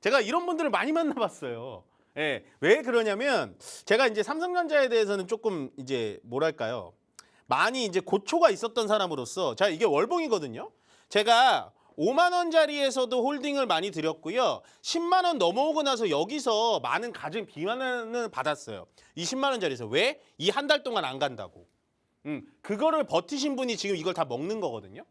제가 이런 분들을 많이 만나봤어요. 예, 왜 그러냐면 제가 이제 삼성전자에 대해서는 조금 이제 뭐랄까요, 많이 이제 고초가 있었던 사람으로서 이게 월봉이거든요. 제가 5만 원짜리에서도 홀딩을 많이 드렸고요. 10만 원 넘어오고 나서 여기서 많은 가중 비난을 받았어요. 이 10만 원짜리에서 왜? 이 한 달 동안 안 간다고. 그거를 버티신 분이 지금 이걸 다 먹는 거거든요.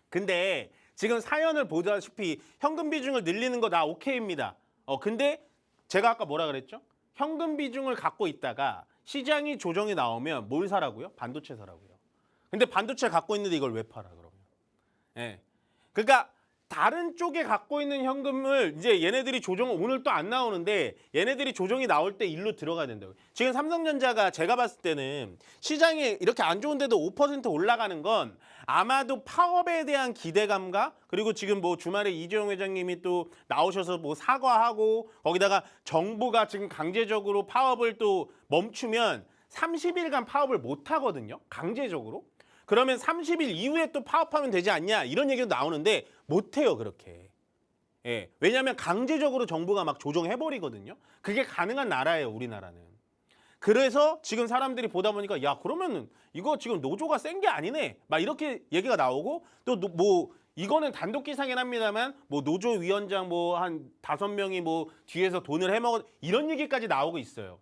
근데 지금 사연을 보다시피 현금 비중을 늘리는 거 다 오케이입니다. 근데 제가 아까 뭐라 그랬죠? 현금 비중을 갖고 있다가 시장이 조정이 나오면 뭘 사라고요? 반도체 사라고요. 근데 반도체 갖고 있는데 이걸 왜 팔아 그러면? 예. 그러니까 다른 쪽에 갖고 있는 현금을 이제 얘네들이 오늘 또 안 나오는데 얘네들이 조정이 나올 때 일로 들어가야 된다고요. 지금 삼성전자가 제가 봤을 때는 시장이 이렇게 안 좋은데도 5% 올라가는 건 아마도 파업에 대한 기대감과 그리고 지금 뭐 주말에 이재용 회장님이 또 나오셔서 뭐 사과하고 거기다가 정부가 지금 강제적으로 파업을 또 멈추면 30일간 파업을 못 하거든요. 강제적으로. 그러면 30일 이후에 또 파업하면 되지 않냐 이런 얘기도 나오는데 못해요 그렇게. 예, 왜냐하면 강제적으로 정부가 막 조정해버리거든요. 그게 가능한 나라예요 우리나라는. 그래서 지금 사람들이 보다 보니까 야 그러면은 이거 지금 노조가 센 게 아니네 막 이렇게 얘기가 나오고 또 뭐 이거는 단독 기사긴 합니다만 뭐 노조 위원장 뭐 한 5명이 뭐 뒤에서 돈을 해먹어 이런 얘기까지 나오고 있어요.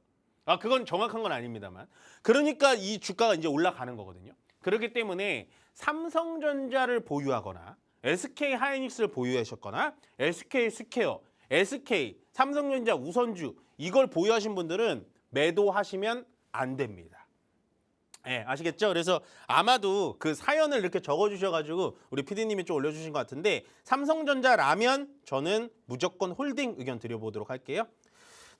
그건 정확한 건 아닙니다만. 그러니까 이 주가가 이제 올라가는 거거든요. 그렇기 때문에 삼성전자를 보유하거나 SK 하이닉스를 보유하셨거나 SK 스퀘어, SK, 삼성전자 우선주 이걸 보유하신 분들은 매도하시면 안 됩니다. 네, 아시겠죠? 그래서 아마도 그 사연을 이렇게 적어주셔가지고 우리 PD님이 좀 올려주신 것 같은데 삼성전자라면 저는 무조건 홀딩 의견 드려보도록 할게요.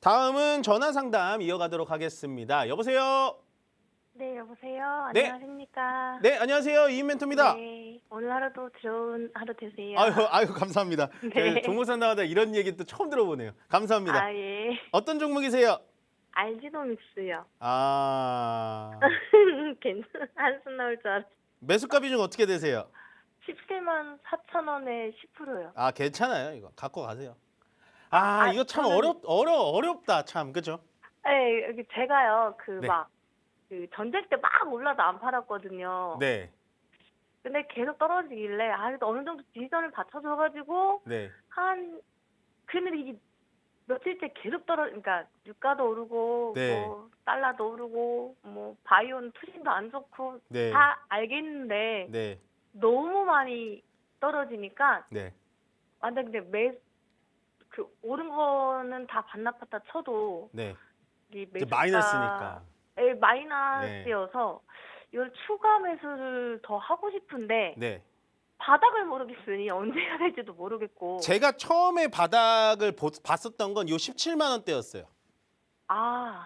다음은 전화 상담 이어가도록 하겠습니다. 여보세요? 네, 여보세요. 네. 안녕하십니까? 네, 안녕하세요. 이인 멘토입니다. 네, 오늘 하루도 좋은 하루 되세요. 아유, 감사합니다. 네. 종목 산다마다 이런 얘기 또 처음 들어보네요. 감사합니다. 예. 어떤 종목이세요? 알지도믹스요. 한숨 나올 줄 알았어요. 매수가 비중 어떻게 되세요? 17만 4천 원에 10%요. 괜찮아요. 이거 갖고 가세요. 이거 참 저는- 어렵다. 참, 그죠? 네, 여기 제가요, 네. 그 전쟁 때 막 올라도 안 팔았거든요. 네, 근데 계속 떨어지길래, 그래도 어느 정도 지지선을 받쳐줘가지고, 네, 근데 이게 며칠째 계속 그러니까 유가도 오르고, 네. 뭐, 달러도 오르고, 뭐, 바이오는 투신도 안 좋고, 네, 다 알겠는데, 네, 너무 많이 떨어지니까, 네, 완전 근데 오른 거는 다 반납했다 쳐도, 네. 이 이제 매수가 마이너스니까. 마이너스여서 이걸 추가 매수를 더 하고 싶은데 네. 바닥을 모르겠으니 언제 해야 될지도 모르겠고. 제가 처음에 바닥을 봤었던 건 요 17만 원대였어요.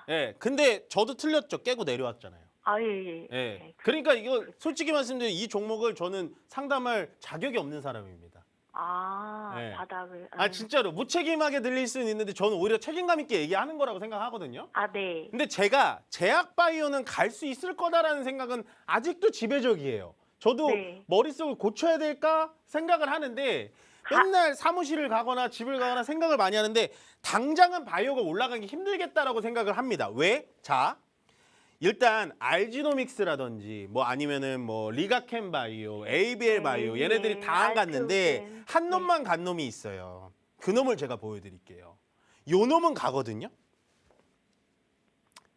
예. 근데 저도 틀렸죠. 깨고 내려왔잖아요. 예. 예. 그러니까 이거 솔직히 말씀드리면 이 종목을 저는 상담할 자격이 없는 사람입니다. 네. 바닥을. 진짜로 무책임하게 들릴 수는 있는데 저는 오히려 책임감 있게 얘기하는 거라고 생각하거든요. 네. 근데 제가 제약바이오는 갈 수 있을 거다라는 생각은 아직도 지배적이에요. 저도 네. 머릿속을 고쳐야 될까 생각을 하는데 맨날 사무실을 가거나 집을 가거나 생각을 많이 하는데 당장은 바이오가 올라가기 힘들겠다라고 생각을 합니다. 왜? 자, 일단 알지노믹스라든지 뭐 아니면은 뭐 리가켄 바이오, ABL 바이오 네, 얘네들이 다 안 갔는데 알트오젠. 한 놈만 간 놈이 있어요. 그 놈을 제가 보여드릴게요. 요 놈은 가거든요.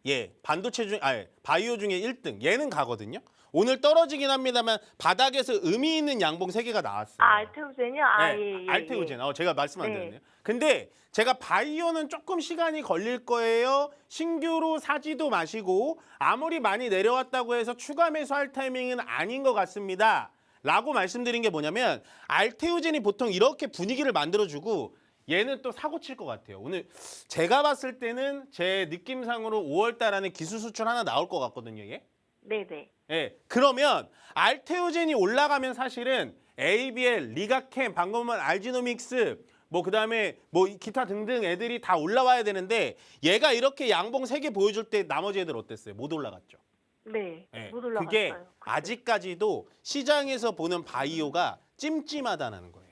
예, 반도체 중, 바이오 중에 1등. 얘는 가거든요. 오늘 떨어지긴 합니다만 바닥에서 의미 있는 양봉 3개가 나왔어요. 아, 알테오젠이요? 아, 네, 예, 예. 알테오젠. 제가 말씀 안 네. 드렸네요. 근데 제가 바이오는 조금 시간이 걸릴 거예요. 신규로 사지도 마시고 아무리 많이 내려왔다고 해서 추가 매수할 타이밍은 아닌 것 같습니다. 라고 말씀드린 게 뭐냐면 알테오젠이 보통 이렇게 분위기를 만들어주고 얘는 또 사고 칠 것 같아요. 오늘 제가 봤을 때는 제 느낌상으로 5월 달 안에 기술 수출 하나 나올 것 같거든요. 얘. 네네. 예, 그러면 알테오젠이 올라가면 사실은 ABL, 리가캠, 방금 말 알지노믹스, 뭐 그다음에 뭐 기타 등등 애들이 다 올라와야 되는데 얘가 이렇게 양봉 3개 보여줄 때 나머지 애들 어땠어요? 못 올라갔죠. 네. 예, 못 올라갔어요. 그게 아직까지도 시장에서 보는 바이오가 찜찜하다는 거예요.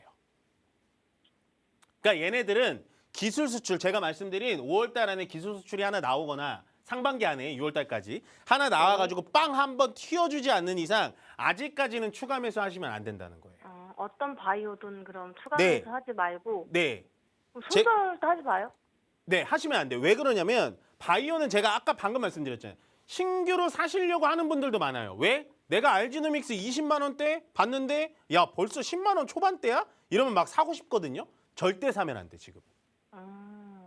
그러니까 얘네들은 기술 수출, 제가 말씀드린 5월 달 안에 기술 수출이 하나 나오거나 상반기 안에 6월 달까지 하나 나와가지고 빵 한번 튀어주지 않는 이상 아직까지는 추가 매수 하시면 안 된다는 거예요. 어떤 바이오든 그럼 추가 네. 매수 하지 말고 네, 손절도 하지 마요? 네 하시면 안 돼요. 왜 그러냐면 바이오는 제가 아까 방금 말씀드렸잖아요. 신규로 사시려고 하는 분들도 많아요. 왜? 내가 알지노믹스 20만 원대 봤는데 야 벌써 10만 원 초반대야? 이러면 막 사고 싶거든요. 절대 사면 안 돼 지금.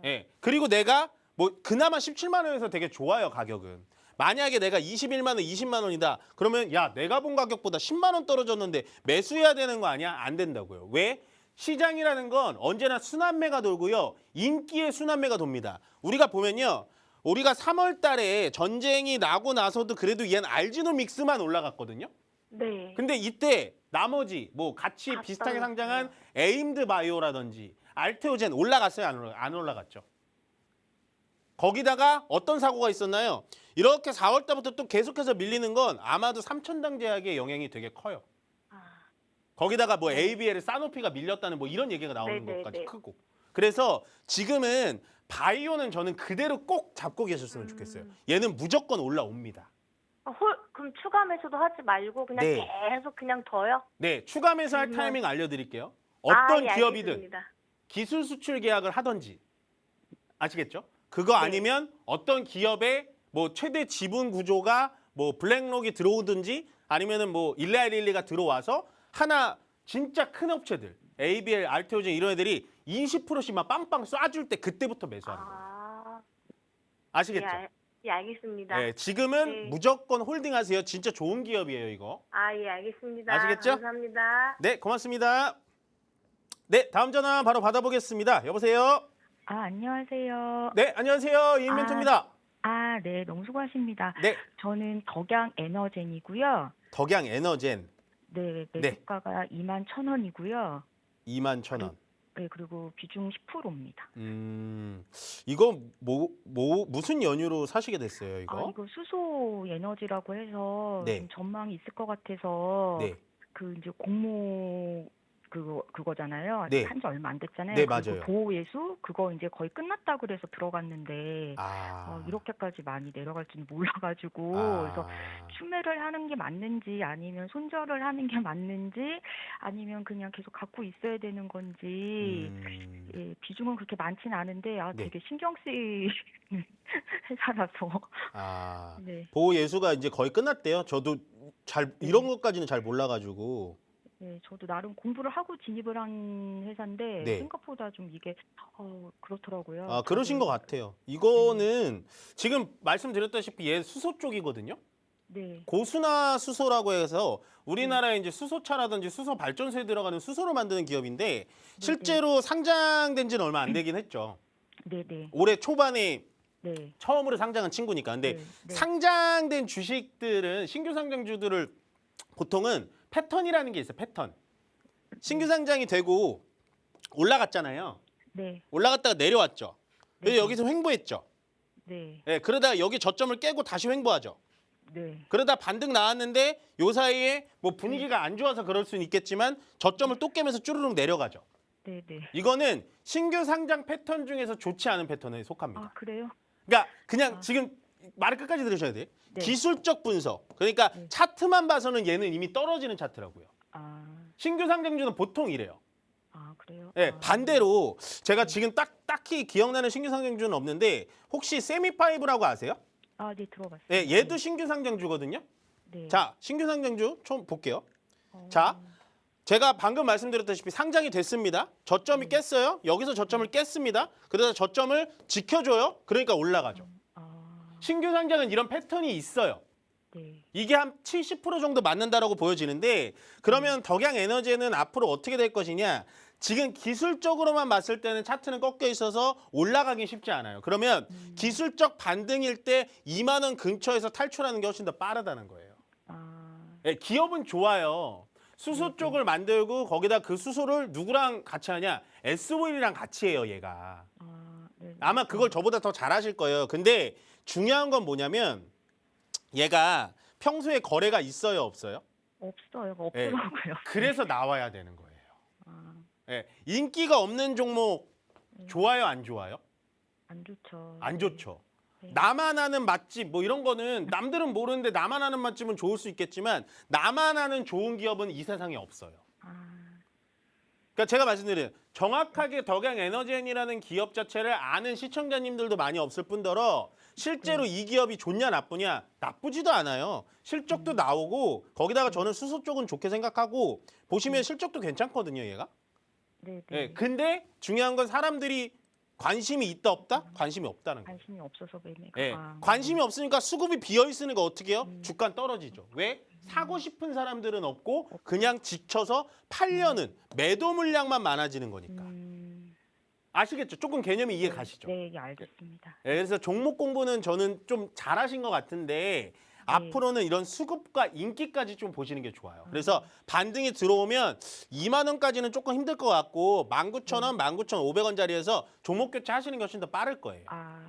예. 그리고 내가 뭐 그나마 17만 원에서 되게 좋아요 가격은. 만약에 내가 21만 원, 20만 원이다. 그러면 야 내가 본 가격보다 10만 원 떨어졌는데 매수해야 되는 거 아니야? 안 된다고요. 왜? 시장이라는 건 언제나 순환매가 돌고요. 인기의 순환매가 돕니다. 우리가 보면요. 우리가 3월 달에 전쟁이 나고 나서도 그래도 얘는 알지노믹스만 올라갔거든요. 네. 근데 이때 나머지 뭐 같이 다 비슷하게 떨어졌어요. 상장한 에임드 바이오라든지 알테오젠 올라갔어요? 안 올라갔죠? 거기다가 어떤 사고가 있었나요? 이렇게 4월 달부터 또 계속해서 밀리는 건 아마도 삼천당 제약의 영향이 되게 커요. 거기다가 뭐 ABL, 사노피가 밀렸다는 뭐 이런 얘기가 나오는 네, 것까지 네. 크고. 그래서 지금은 바이오는 저는 그대로 꼭 잡고 계셨으면 좋겠어요. 얘는 무조건 올라옵니다. 그럼 추가 매수도 하지 말고 그냥 네. 계속 그냥 둬요? 네, 추가 매수할 정말. 타이밍 알려드릴게요. 어떤 예, 기업이든 알겠습니다. 기술 수출 계약을 하든지 아시겠죠? 그거 네. 아니면 어떤 기업의 뭐 최대 지분 구조가 뭐 블랙록이 들어오든지 아니면은 뭐 일라일릴리가 들어와서 하나 진짜 큰 업체들 ABL, 알테오젠 이런 애들이 20%씩만 빵빵 쏴줄 때 그때부터 매수하는 거예요. 아시겠죠? 예, 알겠습니다. 네, 지금은 네. 무조건 홀딩하세요. 진짜 좋은 기업이에요, 이거. 예, 알겠습니다. 아시겠죠? 감사합니다. 네, 고맙습니다. 네, 다음 전화 바로 받아보겠습니다. 여보세요? 안녕하세요. 네, 안녕하세요. 이인 멘토입니다. 네, 너무 수고하십니다. 네, 저는 덕양 에너젠이고요. 덕양 에너젠 네, 네. 매수가가 21,000원이고요. 21,000원. 네, 그리고 비중 10%입니다. 이거 무슨 연유로 사시게 됐어요, 이거? 이거 수소 에너지라고 해서 네. 좀 전망이 있을 것 같아서 네. 그 이제 공모 그거잖아요. 네. 한지 얼마 안 됐잖아요. 네, 그리고 맞아요. 보호예수 그거 이제 거의 끝났다 그래서 들어갔는데 아. 이렇게까지 많이 내려갈 줄은 몰라가지고 그래서 추매를 하는 게 맞는지 아니면 손절을 하는 게 맞는지 아니면 그냥 계속 갖고 있어야 되는 건지 예, 비중은 그렇게 많지는 않은데 네. 되게 신경 쓰이는 회사라서 네. 보호 예수가 이제 거의 끝났대요. 저도 이런 것까지는 잘 몰라가지고. 네, 저도 나름 공부를 하고 진입을 한 회사인데 네. 생각보다 좀 이게 그렇더라고요. 그러신 것 같아요. 이거는 지금 말씀드렸다시피 얘 수소 쪽이거든요. 네. 고순화 수소라고 해서 우리나라에 이제 수소차라든지 수소 발전소에 들어가는 수소를 만드는 기업인데 실제로 상장된 지는 얼마 안 되긴 했죠. 네. 올해 초반에 네. 처음으로 상장한 친구니까. 근데 네. 상장된 주식들은 신규 상장주들을 보통은 패턴이라는 게 있어요. 패턴. 신규 상장이 되고 올라갔잖아요. 네. 올라갔다가 내려왔죠. 그래서 네. 여기서 횡보했죠. 네. 네, 그러다 여기 저점을 깨고 다시 횡보하죠. 네. 그러다 반등 나왔는데 요 사이에 뭐 분위기가 안 좋아서 그럴 수는 있겠지만 저점을 또 깨면서 쭈르륵 내려가죠. 네. 이거는 신규 상장 패턴 중에서 좋지 않은 패턴에 속합니다. 그래요? 그러니까 그냥 지금 말을 끝까지 들으셔야 돼요. 네. 기술적 분석. 그러니까 차트만 봐서는 얘는 이미 떨어지는 차트라고요. 신규 상장주는 보통 이래요. 아, 그래요? 네, 아, 반대로 제가 지금 딱히 기억나는 신규 상장주는 없는데 혹시 세미파이브라고 아세요? 아, 네, 들어봤어요. 네, 얘도 신규 상장주거든요. 네. 자, 신규 상장주 좀 볼게요. 어, 자, 제가 방금 말씀드렸다시피 상장이 됐습니다. 저점이 깼어요. 여기서 저점을 깼습니다. 그래서 저점을 지켜줘요. 그러니까 올라가죠. 아, 신규 상장은 이런 패턴이 있어요. 네. 이게 한 70% 정도 맞는다라고 보여지는데 그러면 덕양에너지는 앞으로 어떻게 될 것이냐? 지금 기술적으로만 봤을 때는 차트는 꺾여 있어서 올라가기 쉽지 않아요. 그러면 기술적 반등일 때 2만 원 근처에서 탈출하는 게 훨씬 더 빠르다는 거예요. 아, 네, 기업은 좋아요. 수소 쪽을 만들고 거기다 그 수소를 누구랑 같이 하냐? SO일이랑 같이 해요, 얘가. 아, 네. 아마 그걸 저보다 더 잘하실 거예요. 근데 중요한 건 뭐냐면 얘가 평소에 거래가 있어요, 없어요? 없어요. 네. 없더라고요. 그래서 나와야 되는 거예요. 아, 예, 인기가 없는 종목 좋아요, 안 좋아요? 안 좋죠. 안 좋죠. 네. 나만 아는 맛집 뭐 이런 거는 남들은 모르는데 나만 아는 맛집은 좋을 수 있겠지만 나만 아는 좋은 기업은 이 세상에 없어요. 아, 그러니까 제가 말씀드린 정확하게 덕양에너지엔이라는 기업 자체를 아는 시청자님들도 많이 없을 뿐더러 실제로 이 기업이 좋냐 나쁘냐 나쁘지도 않아요. 실적도 나오고 거기다가 저는 수소 쪽은 좋게 생각하고 보시면 실적도 괜찮거든요, 얘가. 네, 예, 네. 근데 중요한 건 사람들이 관심이 있다 없다? 관심이 없다는 거예요. 관심이 없어서 매매가. 예, 아, 관심이 없으니까 수급이 비어 있으니까 어떻게 해요? 주가 떨어지죠. 왜? 사고 싶은 사람들은 없고 그냥 지쳐서 팔려는 매도 물량만 많아지는 거니까. 아시겠죠? 조금 개념이 이해 가시죠? 네, 예, 알겠습니다. 예, 그래서 종목 공부는 저는 좀 잘하신 것 같은데 앞으로는 이런 수급과 인기까지 좀 보시는 게 좋아요. 그래서 반등이 들어오면 2만 원까지는 조금 힘들 것 같고 19,000원, 19,500원짜리에서 종목 교체 하시는 게 훨씬 더 빠를 거예요. 아,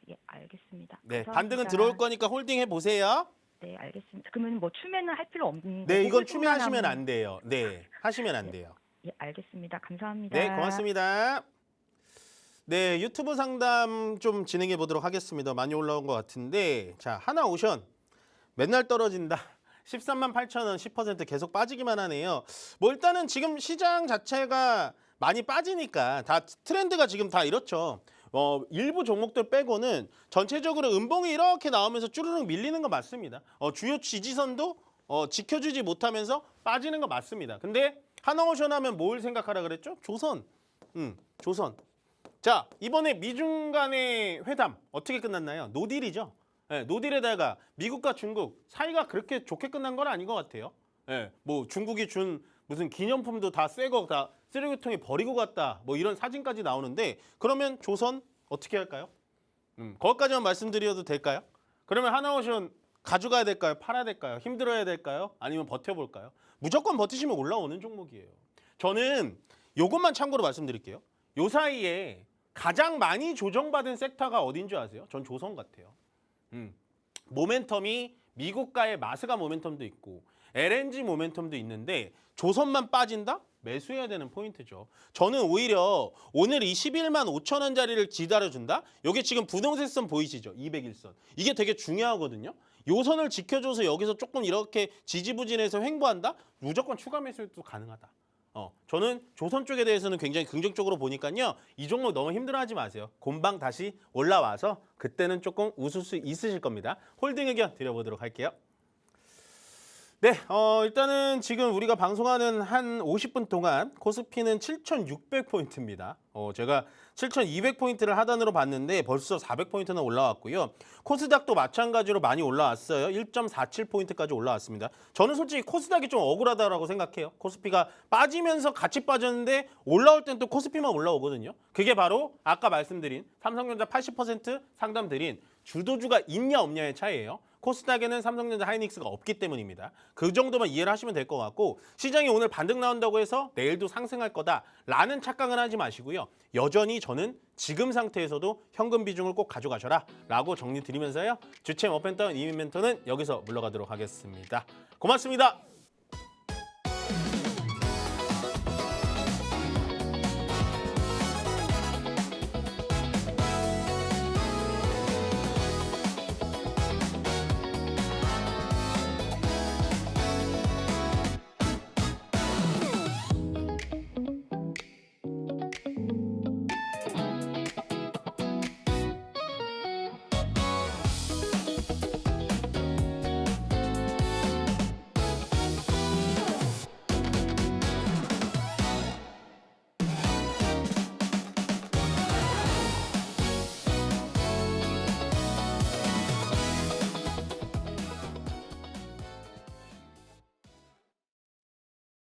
예, 알겠습니다. 네, 감사합니다. 반등은 들어올 거니까 홀딩 해보세요. 네, 알겠습니다. 그러면 뭐 추매는 할 필요 없는 네, 거고 이건 홀딩만 추매하시면 하면- 안 돼요. 네, 하시면 안 돼요. 예, 알겠습니다. 감사합니다. 네, 고맙습니다. 네, 유튜브 상담 좀 진행해 보도록 하겠습니다. 많이 올라온 것 같은데 자, 하나오션 맨날 떨어진다. 13만 8천 원, 10% 계속 빠지기만 하네요. 뭐 일단은 지금 시장 자체가 많이 빠지니까 다 트렌드가 지금 다 이렇죠. 일부 종목들 빼고는 전체적으로 음봉이 이렇게 나오면서 쭈르륵 밀리는 거 맞습니다. 주요 지지선도 지켜주지 못하면서 빠지는 거 맞습니다. 근데 하나오션 하면 뭘 생각하라 그랬죠? 조선. 조선. 자, 이번에 미중 간의 회담 어떻게 끝났나요? 노딜이죠. 네, 노딜에다가 미국과 중국 사이가 그렇게 좋게 끝난 건 아닌 것 같아요. 네, 뭐 중국이 준 무슨 기념품도 다 새 거 다 쓰레기통에 버리고 갔다. 뭐 이런 사진까지 나오는데 그러면 조선 어떻게 할까요? 거기까지만 말씀드려도 될까요? 그러면 하나오션 가져가야 될까요? 팔아야 될까요? 힘들어야 될까요? 아니면 버텨볼까요? 무조건 버티시면 올라오는 종목이에요. 저는 요것만 참고로 말씀드릴게요. 요 사이에 가장 많이 조정받은 섹터가 어딘 줄 아세요? 전 조선 같아요. 모멘텀이 미국과의 마스가 모멘텀도 있고 LNG 모멘텀도 있는데 조선만 빠진다? 매수해야 되는 포인트죠. 저는 오히려 오늘 이 11만 5천 원짜리를 기다려준다? 이게 지금 부동산선 보이시죠? 201선. 이게 되게 중요하거든요. 요 선을 지켜줘서 여기서 조금 이렇게 지지부진해서 횡보한다? 무조건 추가 매수도 가능하다. 저는 조선 쪽에 대해서는 굉장히 긍정적으로 보니까요. 이 종목 너무 힘들어하지 마세요. 곰방 다시 올라와서 그때는 조금 웃을 수 있으실 겁니다. 홀딩 의견 드려보도록 할게요. 네, 일단은 지금 우리가 방송하는 한 50분 동안 코스피는 7,600포인트입니다. 제가 7,200포인트를 하단으로 봤는데 벌써 400포인트나 올라왔고요. 코스닥도 마찬가지로 많이 올라왔어요. 1.47포인트까지 올라왔습니다. 저는 솔직히 코스닥이 좀 억울하다고 생각해요. 코스피가 빠지면서 같이 빠졌는데 올라올 땐 또 코스피만 올라오거든요. 그게 바로 아까 말씀드린 삼성전자 80% 상담드린 주도주가 있냐 없냐의 차이예요. 코스닥에는 삼성전자 하이닉스가 없기 때문입니다. 그 정도만 이해를 하시면 될 것 같고 시장이 오늘 반등 나온다고 해서 내일도 상승할 거다라는 착각은 하지 마시고요. 여전히 저는 지금 상태에서도 현금 비중을 꼭 가져가셔라 라고 정리 드리면서요. 주챔 업앤다운 이민 멘토는 여기서 물러가도록 하겠습니다. 고맙습니다.